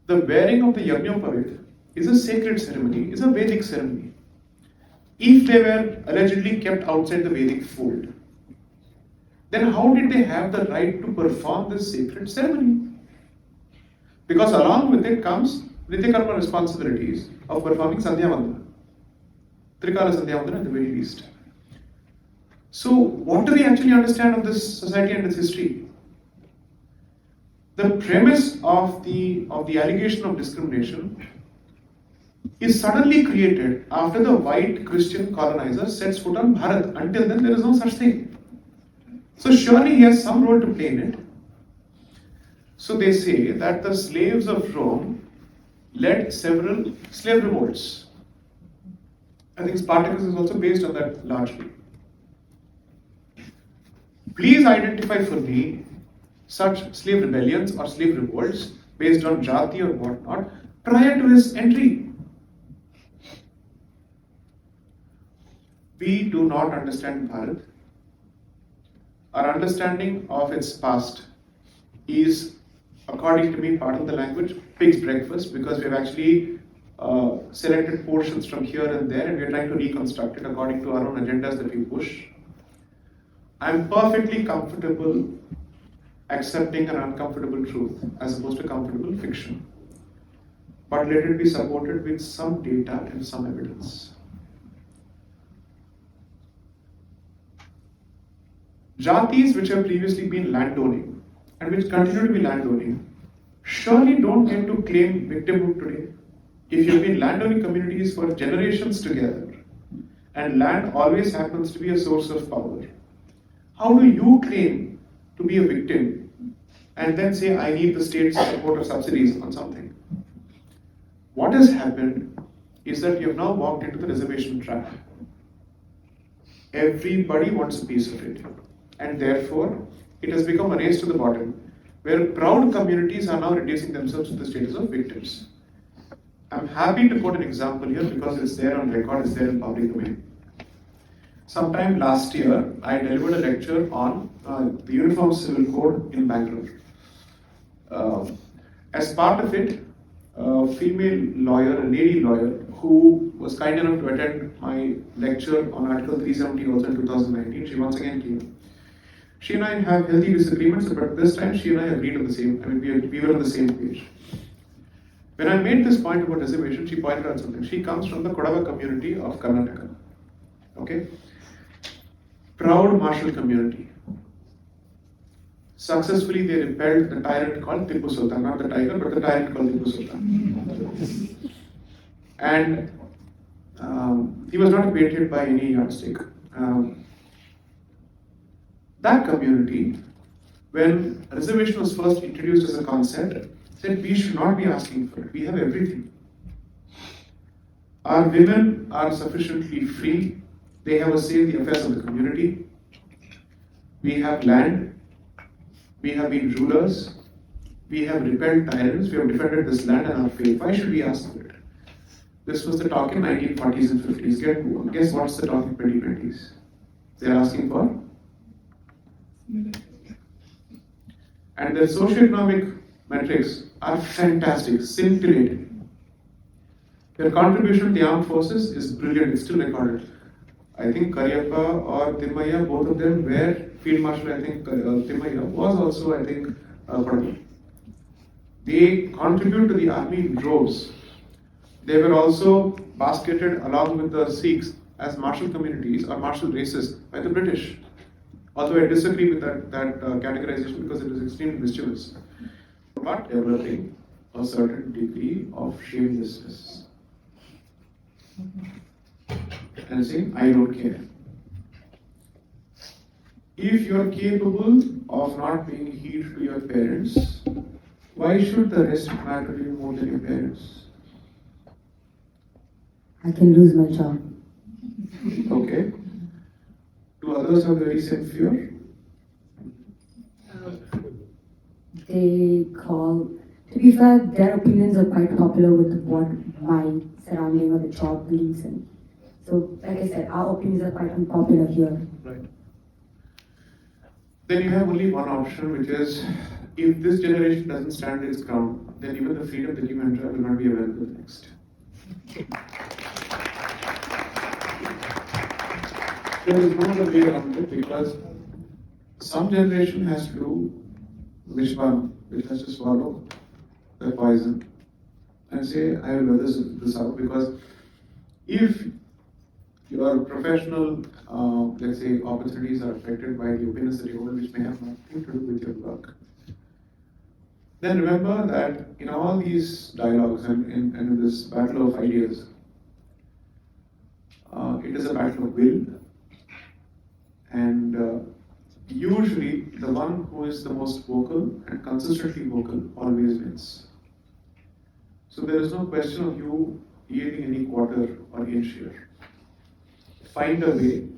The wearing of the Yajñopavit is a sacred ceremony, is a Vedic ceremony. If they were allegedly kept outside the Vedic fold, then how did they have the right to perform this sacred ceremony? Because along with it comes Nityakarma responsibilities of performing Sandhya Vandana, Trikala Sandhya Vandana at the very least. So, what do we actually understand of this society and its history? The premise of the allegation of discrimination is suddenly created after the white Christian colonizer sets foot on Bharat. Until then, there is no such thing. So, surely he has some role to play in it. So, they say that the slaves of Rome led several slave revolts. I think Spartacus is also based on that largely. Please identify for me such slave rebellions or slave revolts based on jati or whatnot prior to his entry. We do not understand Bharat. Our understanding of its past is, according to me, part of the language, pig's breakfast, because we have actually selected portions from here and there and we are trying to reconstruct it according to our own agendas that we push. I am perfectly comfortable accepting an uncomfortable truth as opposed to comfortable fiction. But let it be supported with some data and some evidence. Jatis which have previously been landowning and which continue to be landowning surely don't get to claim victimhood today. If you've been landowning communities for generations together and land always happens to be a source of power, how do you claim to be a victim and then say, I need the state's support or subsidies on something? What has happened is that you have now walked into the reservation trap. Everybody wants a piece of it. And therefore, it has become a race to the bottom, where proud communities are now reducing themselves to the status of victims. I'm happy to quote an example here because it's there on record, it's there in public domain. Sometime last year, I delivered a lecture on the Uniform Civil Code in Bangalore. As part of it, a female lawyer, a lady lawyer, who was kind enough to attend my lecture on Article 370 also in 2019, she once again came. She and I have healthy disagreements, but this time she and I agreed on the same, we were on the same page. When I made this point about reservation, she pointed out something. She comes from the Kodava community of Karnataka. Okay? Proud martial community. Successfully they repelled the tyrant called Tipu Sultan, not the tiger, but the tyrant called Tipu Sultan. And he was not painted by any yardstick. That community, when reservation was first introduced as a concept, said we should not be asking for it. We have everything. Our women are sufficiently free. They have a say in the affairs of the community. We have land. We have been rulers. We have repelled tyrants. We have defended this land and our faith. Why should we ask for it? This was the talk in 1940s and 50s. Guess what's the talk in 2020s? They are asking for? And their socioeconomic metrics are fantastic, scintillating. Their contribution to the armed forces is brilliant, it's still recorded. I think Karyappa or Timmaya, both of them were Field Marshal, I think Timmaya was also, I think, Kodava. They contribute to the army in droves. They were also basketed along with the Sikhs as martial communities or martial races by the British. Although I disagree with that categorization because it is extremely mischievous. But developing a certain degree of shamelessness. And saying, I don't care. If you are capable of not paying heed to your parents, why should the rest matter to you more than your parents? I can lose my job. Okay. Do others have the very same fear? They call, to be fair, their opinions are quite popular with what my surrounding or the job believes in. So, like I said, our opinions are quite unpopular here. Right. Then you have only one option, which is if this generation doesn't stand its ground, then even the freedom that you enjoy will not be available next. There is no other way around it because some generation has to do which one, which has to swallow the poison and say, I will weather this out, because if your professional, let's say, opportunities are affected by the opinions that you hold, which may have nothing to do with your work, then remember that in all these dialogues and in this battle of ideas, it is a battle of will. And usually the one who is the most vocal and consistently vocal always wins. So there is no question of you yielding any quarter or inch here. Find a way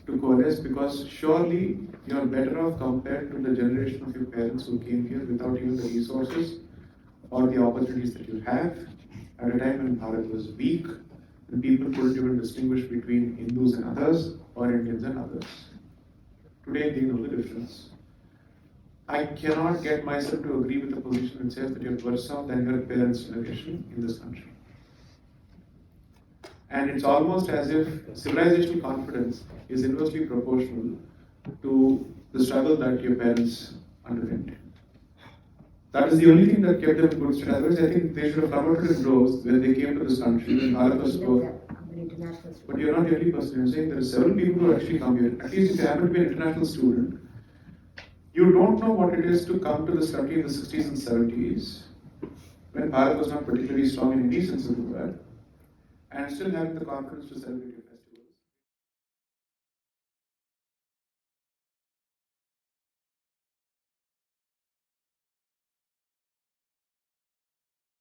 to coalesce, because surely you are better off compared to the generation of your parents who came here without even the resources or the opportunities that you have at a time when Bharat was weak, and people couldn't even distinguish between Hindus and others or Indians and others. Today they know the difference. I cannot get myself to agree with the position which says that you're worse off than your parents' generation in this country. And it's almost as if civilizational confidence is inversely proportional to the struggle that your parents underwent. That is the only thing that kept them in good state. Otherwise, I think they should have promoted in droves when they came to this country, when Bharat was poor. But you're not the only person. You're saying there are several people who actually come here. At least if you happen to be an international student, you don't know what it is to come to this country in the 60s and 70s, when Bharat was not particularly strong in any sense of the word, and still having the confidence to celebrate.